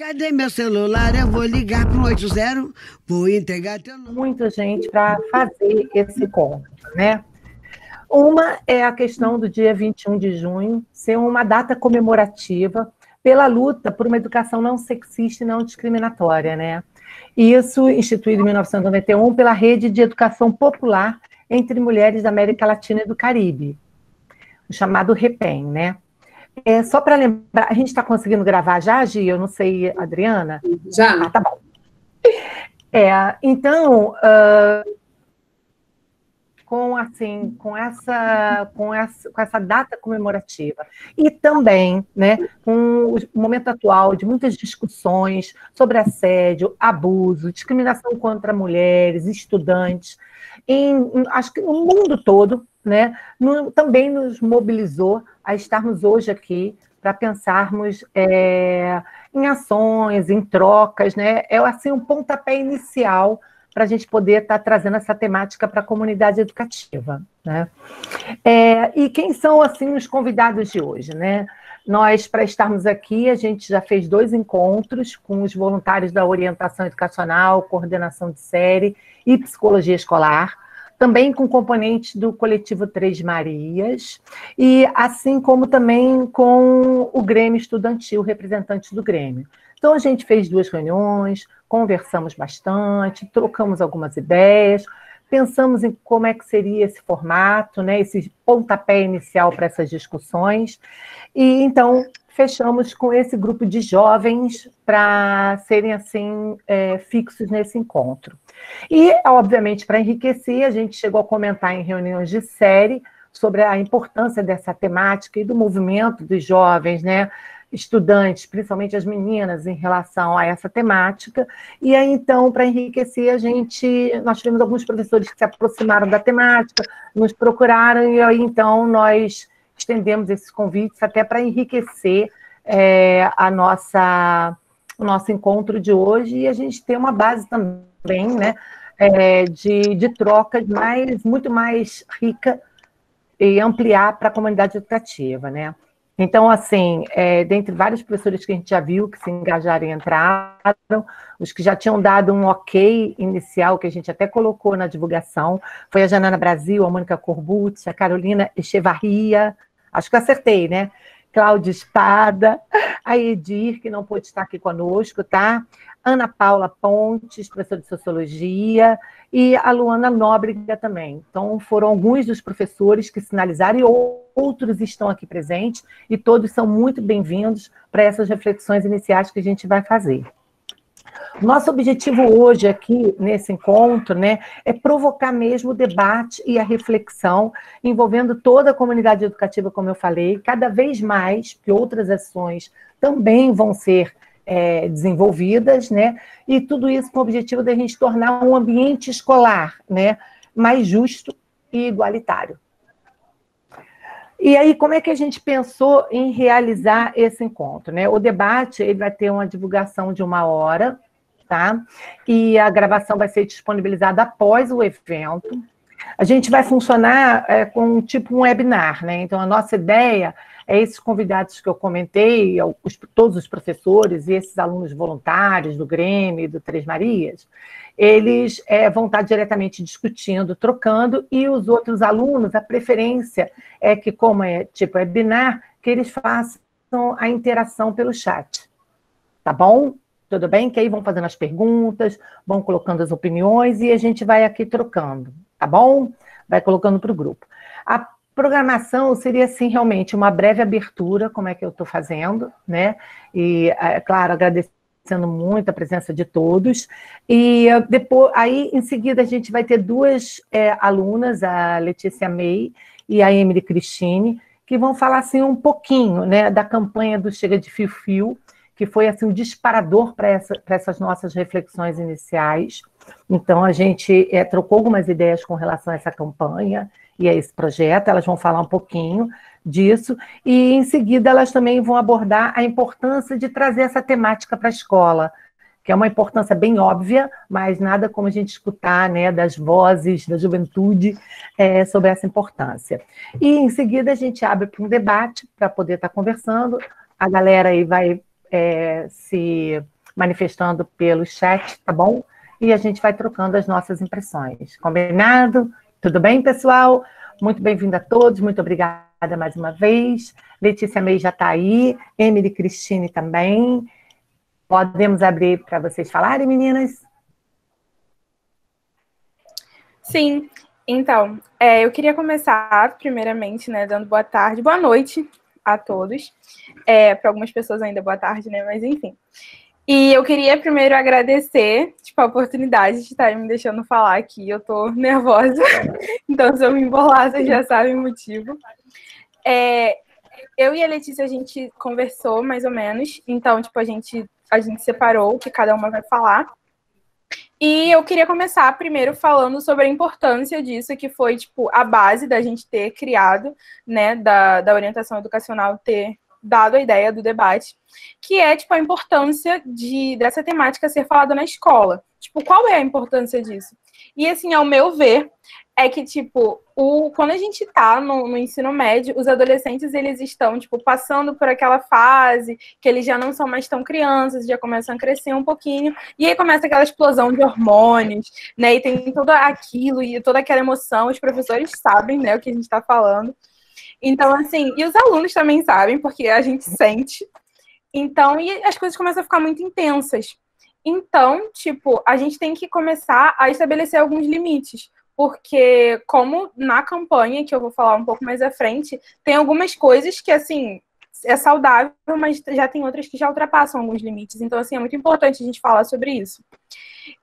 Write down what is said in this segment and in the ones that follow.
Cadê meu celular? Eu vou ligar para o 80, vou entregar teu número. Muita gente para fazer esse encontro, né? Uma é a questão do dia 21 de junho ser uma data comemorativa pela luta por uma educação não sexista e não discriminatória, né? Isso instituído em 1991 pela Rede de Educação Popular entre Mulheres da América Latina e do Caribe, o chamado REPEN, né? Só para lembrar, a gente está conseguindo gravar já, Gi? Eu não sei, Adriana? Já. Ah, tá bom. Então, com essa data comemorativa e também, né, com o momento atual de muitas discussões sobre assédio, abuso, discriminação contra mulheres, estudantes, acho que no mundo todo, né, também nos mobilizou a estarmos hoje aqui para pensarmos em ações, em trocas, né? É assim um pontapé inicial para a gente poder estar trazendo essa temática para a comunidade educativa, né? E quem são, assim, os convidados de hoje, né? Nós, para estarmos aqui, a gente já fez 2 encontros com os voluntários da orientação educacional, coordenação de série e psicologia escolar, também com componentes do coletivo Três Marias, e assim como também com o Grêmio Estudantil, representantes do Grêmio. Então, a gente fez 2 reuniões, conversamos bastante, trocamos algumas ideias, pensamos em como é que seria esse formato, né, esse pontapé inicial para essas discussões, e então fechamos com esse grupo de jovens para serem assim fixos nesse encontro. E, obviamente, para enriquecer, a gente chegou a comentar em reuniões de série sobre a importância dessa temática e do movimento dos jovens, né, estudantes, principalmente as meninas, em relação a essa temática. E aí, então, para enriquecer, nós tivemos alguns professores que se aproximaram da temática, nos procuraram, e aí, então, nós estendemos esses convites até para enriquecer o nosso encontro de hoje, e a gente tem uma base também, né, de trocas muito mais rica e ampliar para a comunidade educativa, né? Então, assim, dentre vários professores que a gente já viu que se engajaram e entraram, os que já tinham dado um ok inicial, que a gente até colocou na divulgação, foi a Janana Brasil, a Mônica Corbucci, a Carolina Echevarria, acho que eu acertei, né? Cláudia Espada, a Edir, que não pôde estar aqui conosco, tá? Ana Paula Pontes, professora de Sociologia, e a Luana Nóbrega também. Então, foram alguns dos professores que sinalizaram, e outros estão aqui presentes, e todos são muito bem-vindos para essas reflexões iniciais que a gente vai fazer. Nosso objetivo hoje aqui, nesse encontro, né, é provocar mesmo o debate e a reflexão, envolvendo toda a comunidade educativa, como eu falei, cada vez mais, que outras ações também vão ser desenvolvidas, né, e tudo isso com o objetivo de a gente tornar um ambiente escolar, né, mais justo e igualitário. E aí, como é que a gente pensou em realizar esse encontro, né? O debate ele vai ter uma divulgação de 1 hora, tá? E a gravação vai ser disponibilizada após o evento. A gente vai funcionar com tipo um webinar, né? Então, a nossa ideia é esses convidados que eu comentei, todos os professores e esses alunos voluntários do Grêmio e do Três Marias, eles vão estar diretamente discutindo, trocando, e os outros alunos, a preferência é que, como é tipo webinar, que eles façam a interação pelo chat. Tá bom? Tudo bem? Que aí vão fazendo as perguntas, vão colocando as opiniões e a gente vai aqui trocando, tá bom? Vai colocando para o grupo. A programação seria, assim, realmente uma breve abertura, como é que eu estou fazendo, né? E, claro, agradecendo muito a presença de todos. E depois, aí, em seguida, a gente vai ter 2 alunas, a Letícia May e a Emily Cristine, que vão falar, assim, um pouquinho, né, da campanha do Chega de Fio Fio, que foi assim, um disparador para essas nossas reflexões iniciais. Então, a gente trocou algumas ideias com relação a essa campanha e a esse projeto, elas vão falar um pouquinho disso, e em seguida elas também vão abordar a importância de trazer essa temática para a escola, que é uma importância bem óbvia, mas nada como a gente escutar, né, das vozes da juventude sobre essa importância. E em seguida a gente abre para um debate, para poder estar conversando, a galera aí vai se manifestando pelo chat, tá bom? E a gente vai trocando as nossas impressões. Combinado? Tudo bem, pessoal? Muito bem-vindo a todos, muito obrigada mais uma vez. Letícia May já está aí, Emily Cristine também. Podemos abrir para vocês falarem, meninas? Sim, então, eu queria começar, primeiramente, né, dando boa tarde, boa noite a todos. Para algumas pessoas ainda boa tarde, né, mas enfim. E eu queria primeiro agradecer, tipo, a oportunidade de estarem me deixando falar aqui. Eu tô nervosa, então se eu me embolar, vocês já sabem o motivo. Eu e a Letícia, a gente conversou mais ou menos, então, tipo, a gente separou o que cada uma vai falar. E eu queria começar primeiro falando sobre a importância disso, que foi, tipo, a base da gente ter criado, né, da orientação educacional ter dado a ideia do debate, que é, tipo, a importância dessa temática ser falada na escola. Tipo, qual é a importância disso? E, assim, ao meu ver, é que, tipo, quando a gente tá no ensino médio, os adolescentes, eles estão, tipo, passando por aquela fase que eles já não são mais tão crianças, já começam a crescer um pouquinho, e aí começa aquela explosão de hormônios, né, e tem tudo aquilo, e toda aquela emoção, os professores sabem, né, o que a gente tá falando. Então, assim, e os alunos também sabem, porque a gente sente. Então, e as coisas começam a ficar muito intensas. Então, tipo, a gente tem que começar a estabelecer alguns limites. Porque, como na campanha, que eu vou falar um pouco mais à frente, tem algumas coisas que, assim, é saudável, mas já tem outras que já ultrapassam alguns limites. Então, assim, é muito importante a gente falar sobre isso.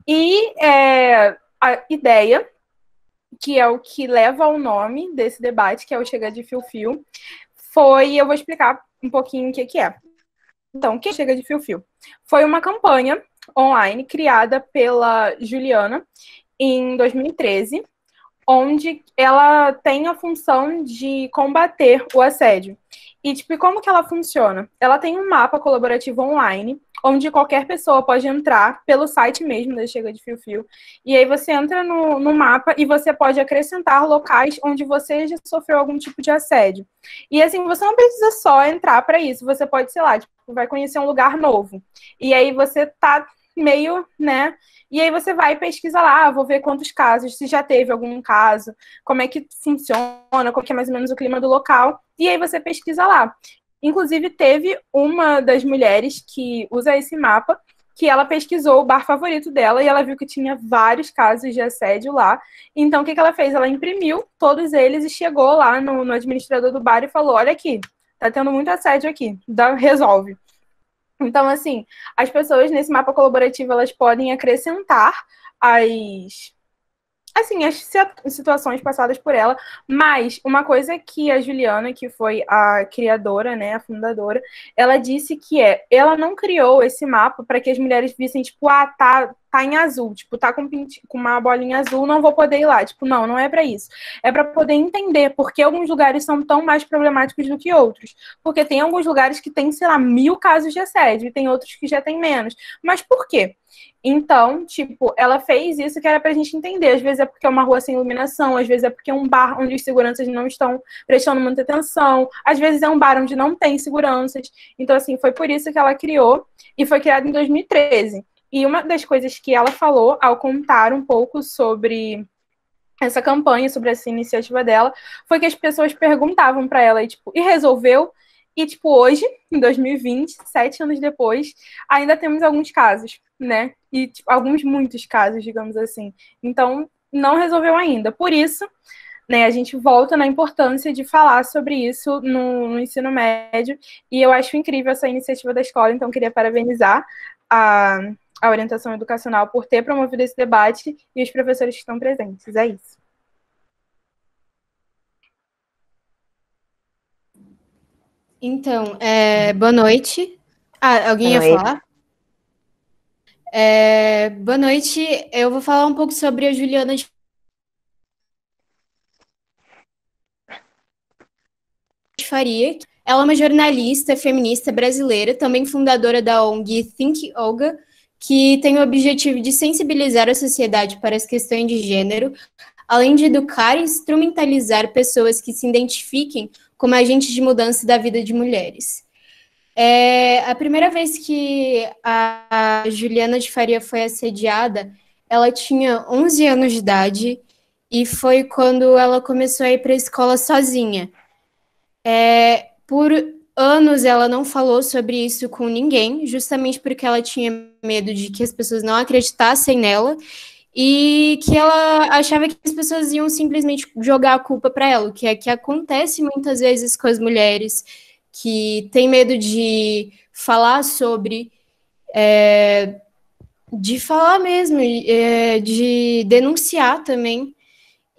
E a ideia, que é o que leva ao nome desse debate, que é o Chega de Fio-Fio, eu vou explicar um pouquinho o que é. Então, o que Chega de Fio-Fio? Foi uma campanha online criada pela Juliana em 2013, onde ela tem a função de combater o assédio. E, tipo, como que ela funciona? Ela tem um mapa colaborativo online, onde qualquer pessoa pode entrar pelo site mesmo da Chega de Fio-Fio. E aí você entra no mapa e você pode acrescentar locais onde você já sofreu algum tipo de assédio. E, assim, você não precisa só entrar para isso. Você pode, sei lá, tipo, vai conhecer um lugar novo. E aí você tá meio, né? E aí você vai pesquisar lá, vou ver quantos casos, se já teve algum caso, como é que funciona, qual que é mais ou menos o clima do local, e aí você pesquisa lá. Inclusive, teve uma das mulheres que usa esse mapa, que ela pesquisou o bar favorito dela e ela viu que tinha vários casos de assédio lá. Então, o que ela fez? Ela imprimiu todos eles e chegou lá no administrador do bar e falou, olha aqui, tá tendo muito assédio aqui, resolve. Então, assim, as pessoas nesse mapa colaborativo, elas podem acrescentar as situações passadas por ela, mas uma coisa que a Juliana, que foi a criadora, né, a fundadora, ela disse que ela não criou esse mapa para que as mulheres vissem, tipo, tá em azul, tipo, tá com uma bolinha azul, não vou poder ir lá. Tipo, não é para isso. É para poder entender por que alguns lugares são tão mais problemáticos do que outros. Porque tem alguns lugares que tem, sei lá, 1000 casos de assédio, e tem outros que já tem menos. Mas por quê? Então, tipo, ela fez isso que era pra gente entender. Às vezes é porque é uma rua sem iluminação, às vezes é porque é um bar onde os seguranças não estão prestando muita atenção, às vezes é um bar onde não tem seguranças. Então, assim, foi por isso que ela criou, e foi criada em 2013. E uma das coisas que ela falou ao contar um pouco sobre essa campanha, sobre essa iniciativa dela, foi que as pessoas perguntavam para ela, e resolveu? E, tipo, hoje, em 2020, 7 anos depois, ainda temos alguns casos, né? E, tipo, muitos casos, digamos assim. Então, não resolveu ainda. Por isso, né, a gente volta na importância de falar sobre isso no ensino médio, e eu acho incrível essa iniciativa da escola, então queria parabenizar a orientação educacional por ter promovido esse debate e os professores que estão presentes. É isso. Então, boa noite. Alguém Boa ia noite. falar? Boa noite. Eu vou falar um pouco sobre a Juliana de Faria. Ela é uma jornalista feminista brasileira, também fundadora da ONG Think Olga, que tem o objetivo de sensibilizar a sociedade para as questões de gênero, além de educar e instrumentalizar pessoas que se identifiquem como agentes de mudança da vida de mulheres. A primeira vez que a Juliana de Faria foi assediada, ela tinha 11 anos de idade e foi quando ela começou a ir para a escola sozinha. Por anos ela não falou sobre isso com ninguém, justamente porque ela tinha medo de que as pessoas não acreditassem nela e que ela achava que as pessoas iam simplesmente jogar a culpa para ela, o que é que acontece muitas vezes com as mulheres que têm medo de falar sobre, de falar mesmo, de denunciar também.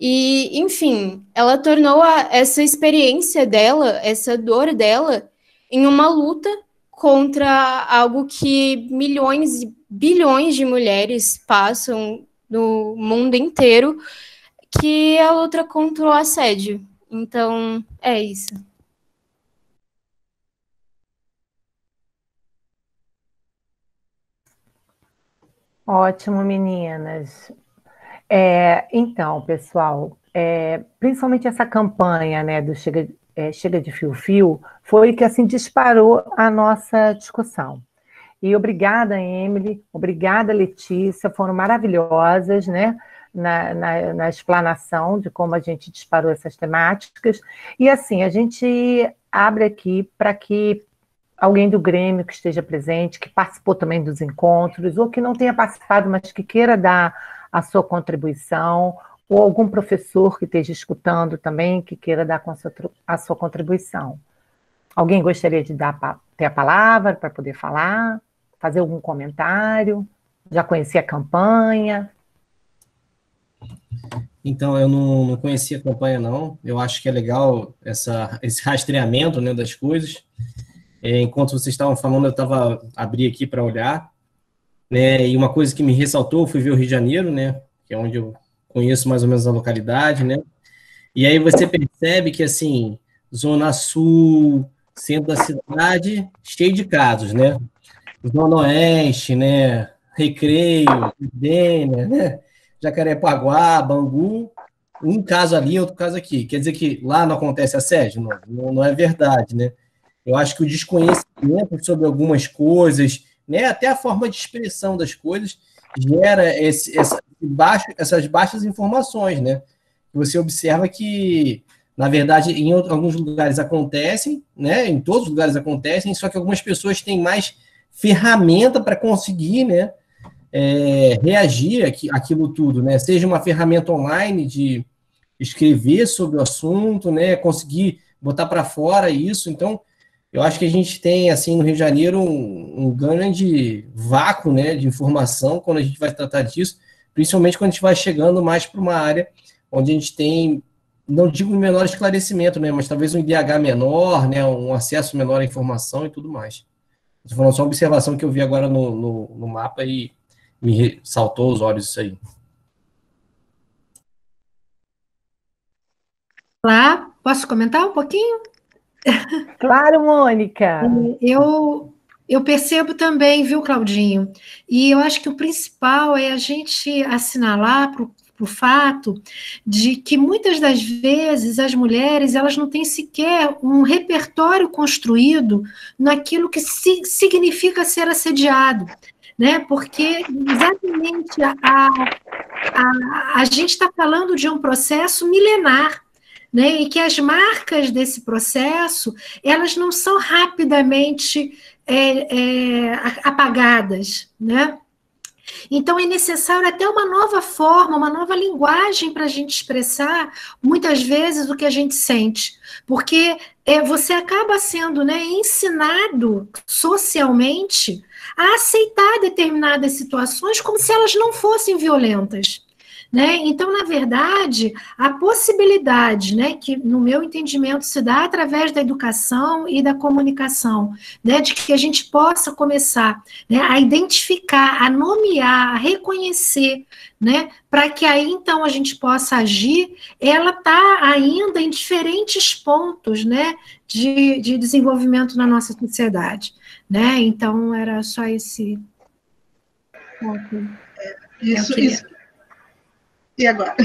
E, enfim, ela tornou essa experiência dela, essa dor dela, em uma luta contra algo que milhões e bilhões de mulheres passam no mundo inteiro, que é a luta contra o assédio. Então, é isso. Ótimo, meninas. Então, pessoal, principalmente essa campanha, né, do Chega de Fio-Fio, foi que assim disparou a nossa discussão. E obrigada, Emily, obrigada, Letícia, foram maravilhosas, né, na explanação de como a gente disparou essas temáticas. E assim, a gente abre aqui para que alguém do Grêmio que esteja presente, que participou também dos encontros, ou que não tenha participado, mas que queira dar a sua contribuição, ou algum professor que esteja escutando também, que queira dar a sua contribuição. Alguém gostaria de ter a palavra para poder falar, fazer algum comentário? Já conhecia a campanha? Então, eu não conhecia a campanha, não. Eu acho que é legal esse rastreamento, né, das coisas. Enquanto vocês estavam falando, eu abri aqui para olhar, né, e uma coisa que me ressaltou, eu fui ver o Rio de Janeiro, né, que é onde eu conheço mais ou menos a localidade, né, e aí você percebe que, assim, Zona Sul, centro da cidade, cheio de casos, né, Zona Oeste, né, Recreio, Idênia, né, Jacarepaguá, Bangu, um caso ali, outro caso aqui. Quer dizer que lá não acontece assédio? Não é verdade, né? Eu acho que o desconhecimento sobre algumas coisas, né, até a forma de expressão das coisas, gera essas baixas informações, né? Você observa que, na verdade, em alguns lugares acontecem, né? Em todos os lugares acontecem, só que algumas pessoas têm mais ferramenta para conseguir, né, reagir àquilo tudo, né? Seja uma ferramenta online de escrever sobre o assunto, né? Conseguir botar para fora isso. Então, eu acho que a gente tem, assim, no Rio de Janeiro, um grande vácuo, né, de informação quando a gente vai tratar disso, principalmente quando a gente vai chegando mais para uma área onde a gente tem, não digo um menor esclarecimento, né, mas talvez um IDH menor, né, um acesso menor à informação e tudo mais. Estou falando só uma observação que eu vi agora no mapa e me saltou os olhos isso aí. Lá, posso comentar um pouquinho? Claro, Mônica! Eu percebo também, viu, Claudinho? E eu acho que o principal é a gente assinalar para o fato de que muitas das vezes as mulheres elas não têm sequer um repertório construído naquilo que significa ser assediado, né? Porque exatamente a gente está falando de um processo milenar, né, e que as marcas desse processo elas não são rapidamente apagadas, né? Então é necessário até uma nova forma, uma nova linguagem para a gente expressar muitas vezes o que a gente sente, porque você acaba sendo, né, ensinado socialmente a aceitar determinadas situações como se elas não fossem violentas. Né? Então, na verdade, a possibilidade, né, que no meu entendimento se dá através da educação e da comunicação, né, de que a gente possa começar, né, a identificar, a nomear, a reconhecer, né, para que aí então a gente possa agir, ela está ainda em diferentes pontos, né, de desenvolvimento na nossa sociedade. Né? Então, era só esse ponto. Isso. E agora?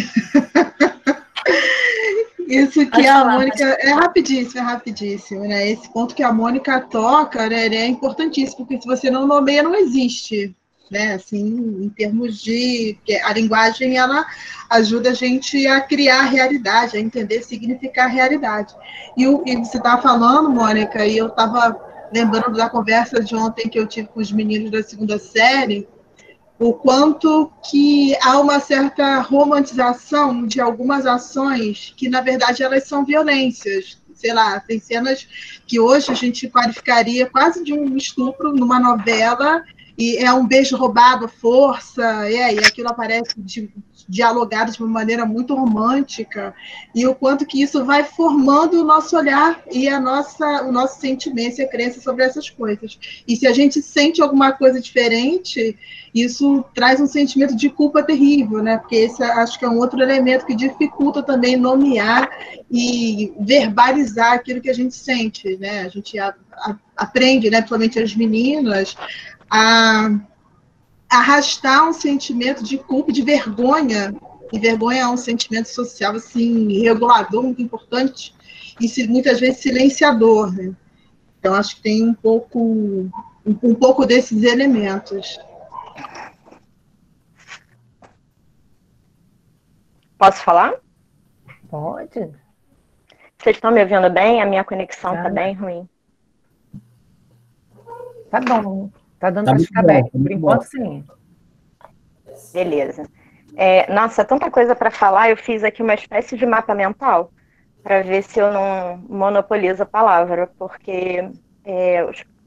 Isso que a Mônica... É rapidíssimo, né? Esse ponto que a Mônica toca, né, ele é importantíssimo, porque se você não nomeia, não existe, né? Assim, em termos de... A linguagem, ela ajuda a gente a criar a realidade, a entender, significar a realidade. E você estava falando, Mônica, e eu estava lembrando da conversa de ontem que eu tive com os meninos da 2ª série, o quanto que há uma certa romantização de algumas ações que, na verdade, elas são violências. Sei lá, tem cenas que hoje a gente qualificaria quase de um estupro numa novela, e é um beijo roubado, força, e aquilo aparece dialogado de uma maneira muito romântica, e o quanto que isso vai formando o nosso olhar e o nosso sentimento e a crença sobre essas coisas. E se a gente sente alguma coisa diferente, isso traz um sentimento de culpa terrível, né? Porque esse acho que é um outro elemento que dificulta também nomear e verbalizar aquilo que a gente sente, né? A gente aprende, né, principalmente as meninas, a arrastar um sentimento de culpa, de vergonha, e vergonha é um sentimento social assim, regulador, muito importante, e muitas vezes silenciador, né? Então, acho que tem um pouco desses elementos. Posso falar? Pode. Vocês estão me ouvindo bem? A minha conexão está bem ruim. Tá bom. Tá dando Tá para muito ficar bom, bem. tá Por muito enquanto, bom. sim. Beleza. Nossa, tanta coisa para falar. Eu fiz aqui uma espécie de mapa mental para ver se eu não monopolizo a palavra, porque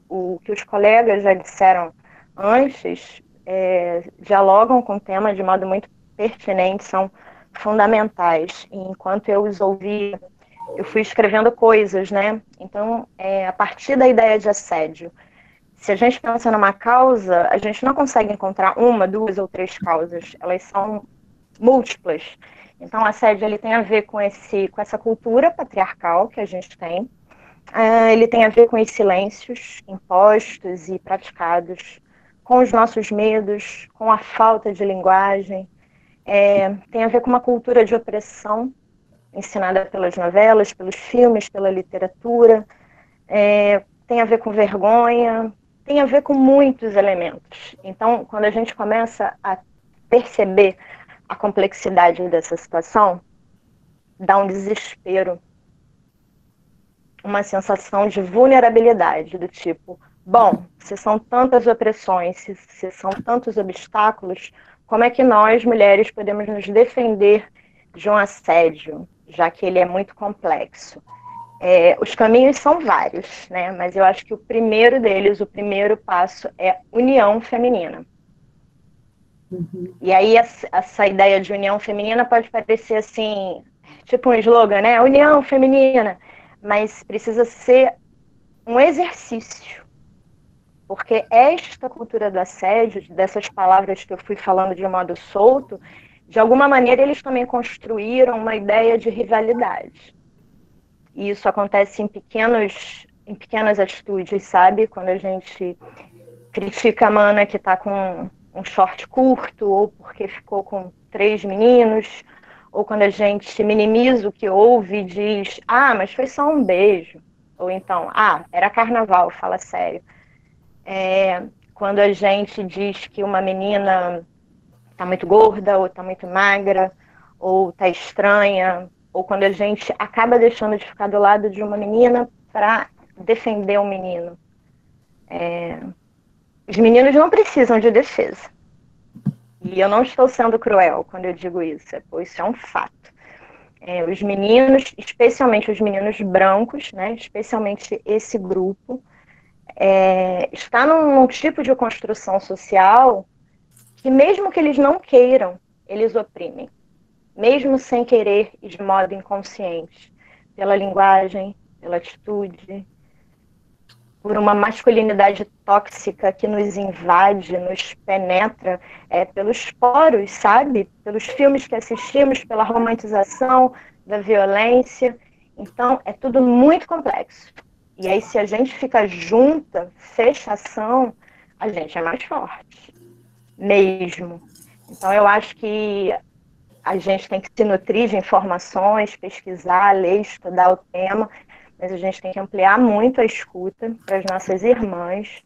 o que os colegas já disseram antes dialogam com o tema de modo muito pertinente, são fundamentais. E enquanto eu os ouvia, eu fui escrevendo coisas, né? Então, a partir da ideia de assédio, se a gente pensa numa causa, a gente não consegue encontrar uma, duas ou três causas. Elas são múltiplas. Então, o assédio ele tem a ver com essa cultura patriarcal que a gente tem. Ele tem a ver com os silêncios impostos e praticados, com os nossos medos, com a falta de linguagem. Tem a ver com uma cultura de opressão ensinada pelas novelas, pelos filmes, pela literatura. Tem a ver com vergonha, tem a ver com muitos elementos. Então, quando a gente começa a perceber a complexidade dessa situação, dá um desespero, uma sensação de vulnerabilidade, do tipo, bom, se são tantas opressões, se são tantos obstáculos, como é que nós, mulheres, podemos nos defender de um assédio, já que ele é muito complexo? Os caminhos são vários, né? Mas eu acho que o primeiro deles, o primeiro passo é união feminina. Uhum. E aí essa ideia de união feminina pode parecer assim, tipo um slogan, né? União feminina, mas precisa ser um exercício. Porque esta cultura do assédio, dessas palavras que eu fui falando de modo solto, de alguma maneira eles também construíram uma ideia de rivalidade. E isso acontece em pequenas atitudes, sabe? Quando a gente critica a mana que está com um short curto, ou porque ficou com 3 meninos, ou quando a gente minimiza o que houve e diz, mas foi só um beijo. Ou então, era carnaval, fala sério. Quando a gente diz que uma menina está muito gorda, ou está muito magra, ou está estranha, ou quando a gente acaba deixando de ficar do lado de uma menina para defender um menino. Os meninos não precisam de defesa. E eu não estou sendo cruel quando eu digo isso, pois isso é um fato. Os meninos, especialmente os meninos brancos, né, especialmente esse grupo, está num tipo de construção social que mesmo que eles não queiram, eles oprimem. Mesmo sem querer e de modo inconsciente, pela linguagem, pela atitude, por uma masculinidade tóxica que nos invade, nos penetra pelos poros, sabe? Pelos filmes que assistimos, pela romantização da violência. Então, é tudo muito complexo. E aí, se a gente fica junta, fechação, a gente é mais forte. Mesmo. Então, eu acho que a gente tem que se nutrir de informações, pesquisar, ler, estudar o tema, mas a gente tem que ampliar muito a escuta para as nossas irmãs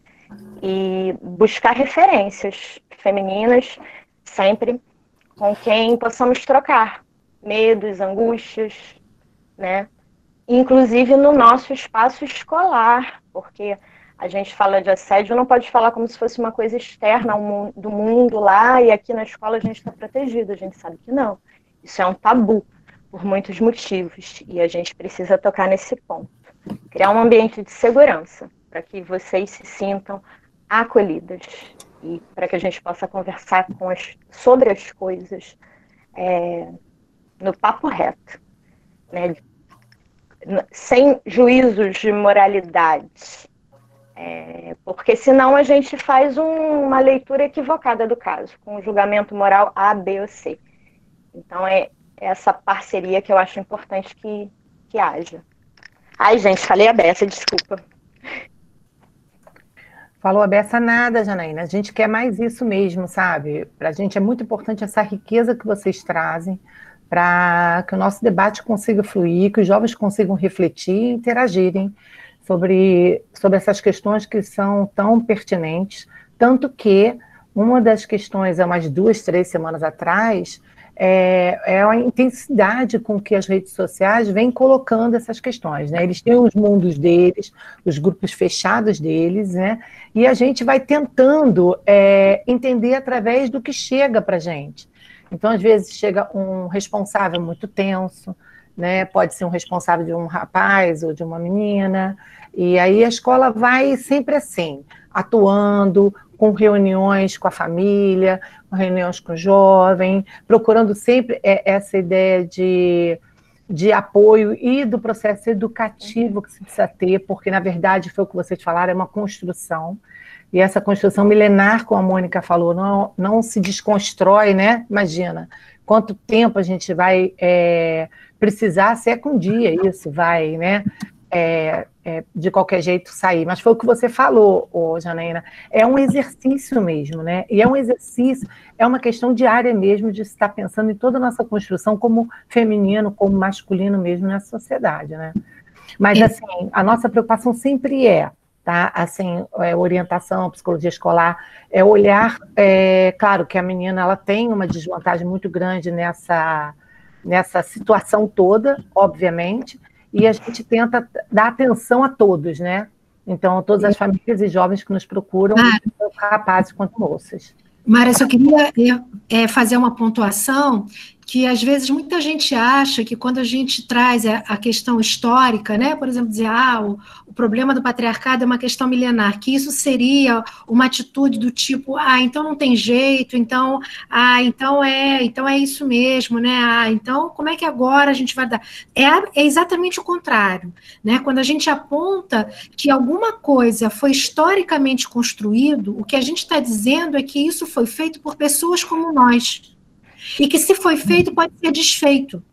e buscar referências femininas, sempre com quem possamos trocar medos, angústias, né? Inclusive no nosso espaço escolar, porque a gente fala de assédio, não pode falar como se fosse uma coisa externa do mundo lá, e aqui na escola a gente está protegido, a gente sabe que não. Isso é um tabu, por muitos motivos, e a gente precisa tocar nesse ponto. Criar um ambiente de segurança, para que vocês se sintam acolhidas, e para que a gente possa conversar sobre as coisas no papo reto, né? Sem juízos de moralidade, porque senão a gente faz uma leitura equivocada do caso, com um julgamento moral A, B ou C. Então é essa parceria que eu acho importante que haja. Ai, gente, falei a beça, desculpa. Falou a beça nada, Janaína. A gente quer mais isso mesmo, sabe? Para a gente é muito importante essa riqueza que vocês trazem, para que o nosso debate consiga fluir, que os jovens consigam refletir e interagirem sobre essas questões que são tão pertinentes. Tanto que uma das questões, há umas 2, 3 semanas atrás, é a intensidade com que as redes sociais vêm colocando essas questões, né? Eles têm os mundos deles, os grupos fechados deles, né? E a gente vai tentando entender através do que chega para a gente. Então, às vezes, chega um responsável muito tenso, né? Pode ser um responsável de um rapaz ou de uma menina, e aí a escola vai sempre assim, atuando, com reuniões com a família, com reuniões com o jovem, procurando sempre essa ideia de apoio e do processo educativo que se precisa ter, porque, na verdade, foi o que vocês falaram, é uma construção, e essa construção milenar, como a Mônica falou, não se desconstrói, né? Imagina, quanto tempo a gente vai precisar, se é que um dia isso vai, né? De qualquer jeito sair, mas foi o que você falou, Janaína, é um exercício mesmo, né? E é um exercício, é uma questão diária mesmo de estar pensando em toda a nossa construção como feminino, como masculino mesmo nessa sociedade, né? Mas assim, a nossa preocupação sempre tá? Assim, orientação, psicologia escolar, olhar, claro que a menina ela tem uma desvantagem muito grande nessa situação toda, obviamente, e a gente tenta dar atenção a todos, né? Então, todas as famílias e jovens que nos procuram, tanto rapazes quanto moças. Mara, eu só queria fazer uma pontuação que, às vezes, muita gente acha que quando a gente traz a questão histórica, né, por exemplo, dizer o problema do patriarcado é uma questão milenar, que isso seria uma atitude do tipo, então não tem jeito, então é isso mesmo, né? Então como é que agora a gente vai dar? É exatamente o contrário, né? Quando a gente aponta que alguma coisa foi historicamente construído, o que a gente está dizendo é que isso foi feito por pessoas como nós. E que se foi feito, pode ser desfeito.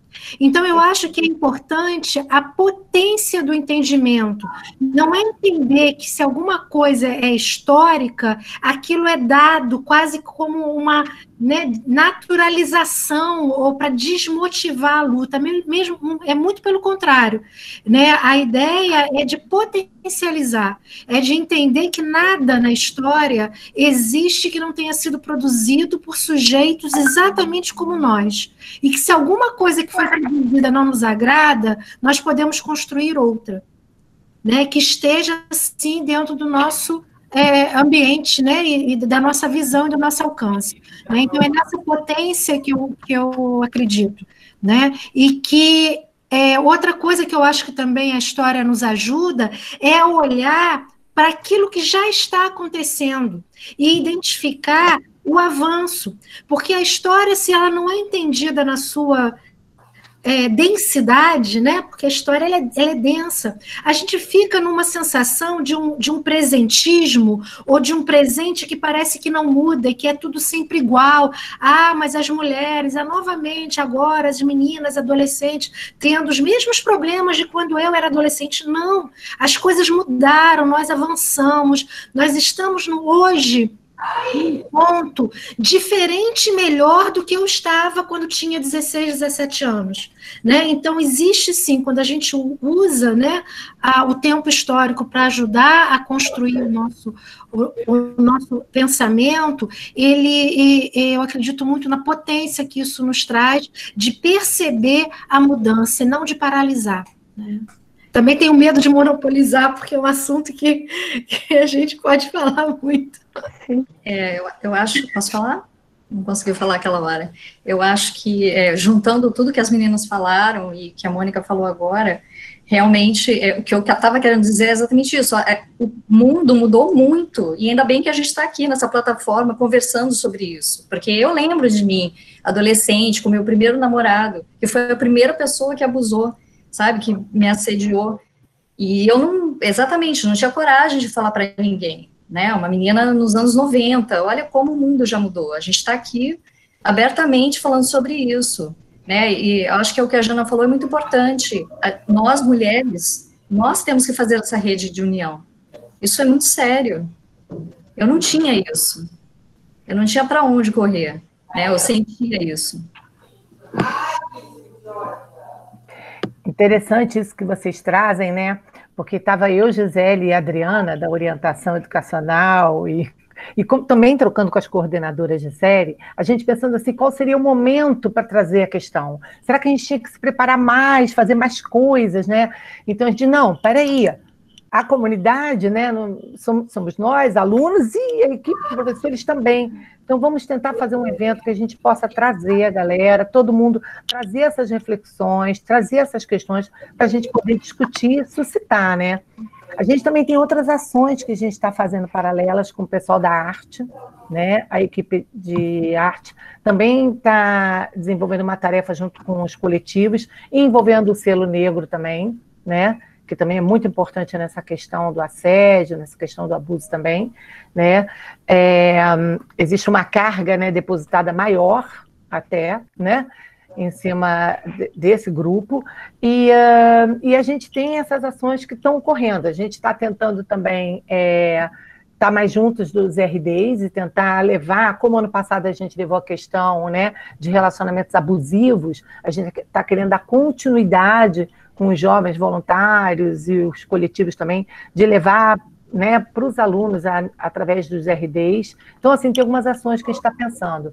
Então, eu acho que é importante a potência do entendimento. Não é entender que se alguma coisa é histórica, aquilo é dado quase como uma naturalização ou para desmotivar a luta. Mesmo, é muito pelo contrário, né? A ideia é de potencializar, é de entender que nada na história existe que não tenha sido produzido por sujeitos exatamente como nós. E que se alguma coisa que foi produzida não nos agrada, nós podemos construir outra, né? Que esteja, sim, dentro do nosso ambiente, né? E da nossa visão e do nosso alcance. Né? Então, é nessa potência que eu acredito. Né? E que outra coisa que eu acho que também a história nos ajuda é a olhar para aquilo que já está acontecendo e identificar o avanço, porque a história, se ela não é entendida na sua densidade, né? Porque a história ela é densa, a gente fica numa sensação de um presentismo ou de um presente que parece que não muda e que é tudo sempre igual. Mas as mulheres, novamente agora as meninas, adolescentes, tendo os mesmos problemas de quando eu era adolescente. Não, as coisas mudaram, nós avançamos, nós estamos no hoje, um ponto diferente, melhor do que eu estava quando tinha 16, 17 anos. Né? Então, existe sim, quando a gente usa, né, o tempo histórico para ajudar a construir o nosso pensamento, eu acredito muito na potência que isso nos traz de perceber a mudança e não de paralisar. Né? Também tenho medo de monopolizar, porque é um assunto que a gente pode falar muito. Eu acho, posso falar? Não consegui falar aquela hora. Eu acho que, juntando tudo que as meninas falaram e que a Mônica falou agora, realmente, o que eu estava querendo dizer é exatamente isso. O mundo mudou muito, e ainda bem que a gente está aqui nessa plataforma conversando sobre isso, porque eu lembro de mim, adolescente, com meu primeiro namorado, que foi a primeira pessoa que abusou, sabe, que me assediou, e eu não tinha coragem de falar para ninguém, né, uma menina nos anos 90, olha como o mundo já mudou, a gente está aqui abertamente falando sobre isso, né, e acho que o que a Jana falou é muito importante, nós mulheres, nós temos que fazer essa rede de união, isso é muito sério, eu não tinha isso, eu não tinha para onde correr, né, eu sentia isso. Interessante isso que vocês trazem, né? Porque estava eu, Gisele e a Adriana, da orientação educacional, e como também trocando com as coordenadoras de série, a gente pensando assim, qual seria o momento para trazer a questão? Será que a gente tinha que se preparar mais, fazer mais coisas, né? Então a gente, não, peraí, a comunidade, né, somos nós, alunos, e a equipe de professores também. Então, vamos tentar fazer um evento que a gente possa trazer a galera, todo mundo, trazer essas reflexões, trazer essas questões para a gente poder discutir, suscitar, né? A gente também tem outras ações que a gente está fazendo paralelas com o pessoal da arte, né? A equipe de arte também está desenvolvendo uma tarefa junto com os coletivos, envolvendo o Selo Negro também, né? Que também é muito importante nessa questão do assédio, nessa questão do abuso também, né? Existe uma carga, né, depositada maior até, né, em cima desse grupo, e a gente tem essas ações que estão ocorrendo. A gente está tentando também estar mais juntos dos RDs e tentar levar, como ano passado a gente levou a questão, né, de relacionamentos abusivos, a gente está querendo dar continuidade com os jovens voluntários e os coletivos também, de levar, né, para os alunos através dos RDs. Então, assim, tem algumas ações que a gente está pensando.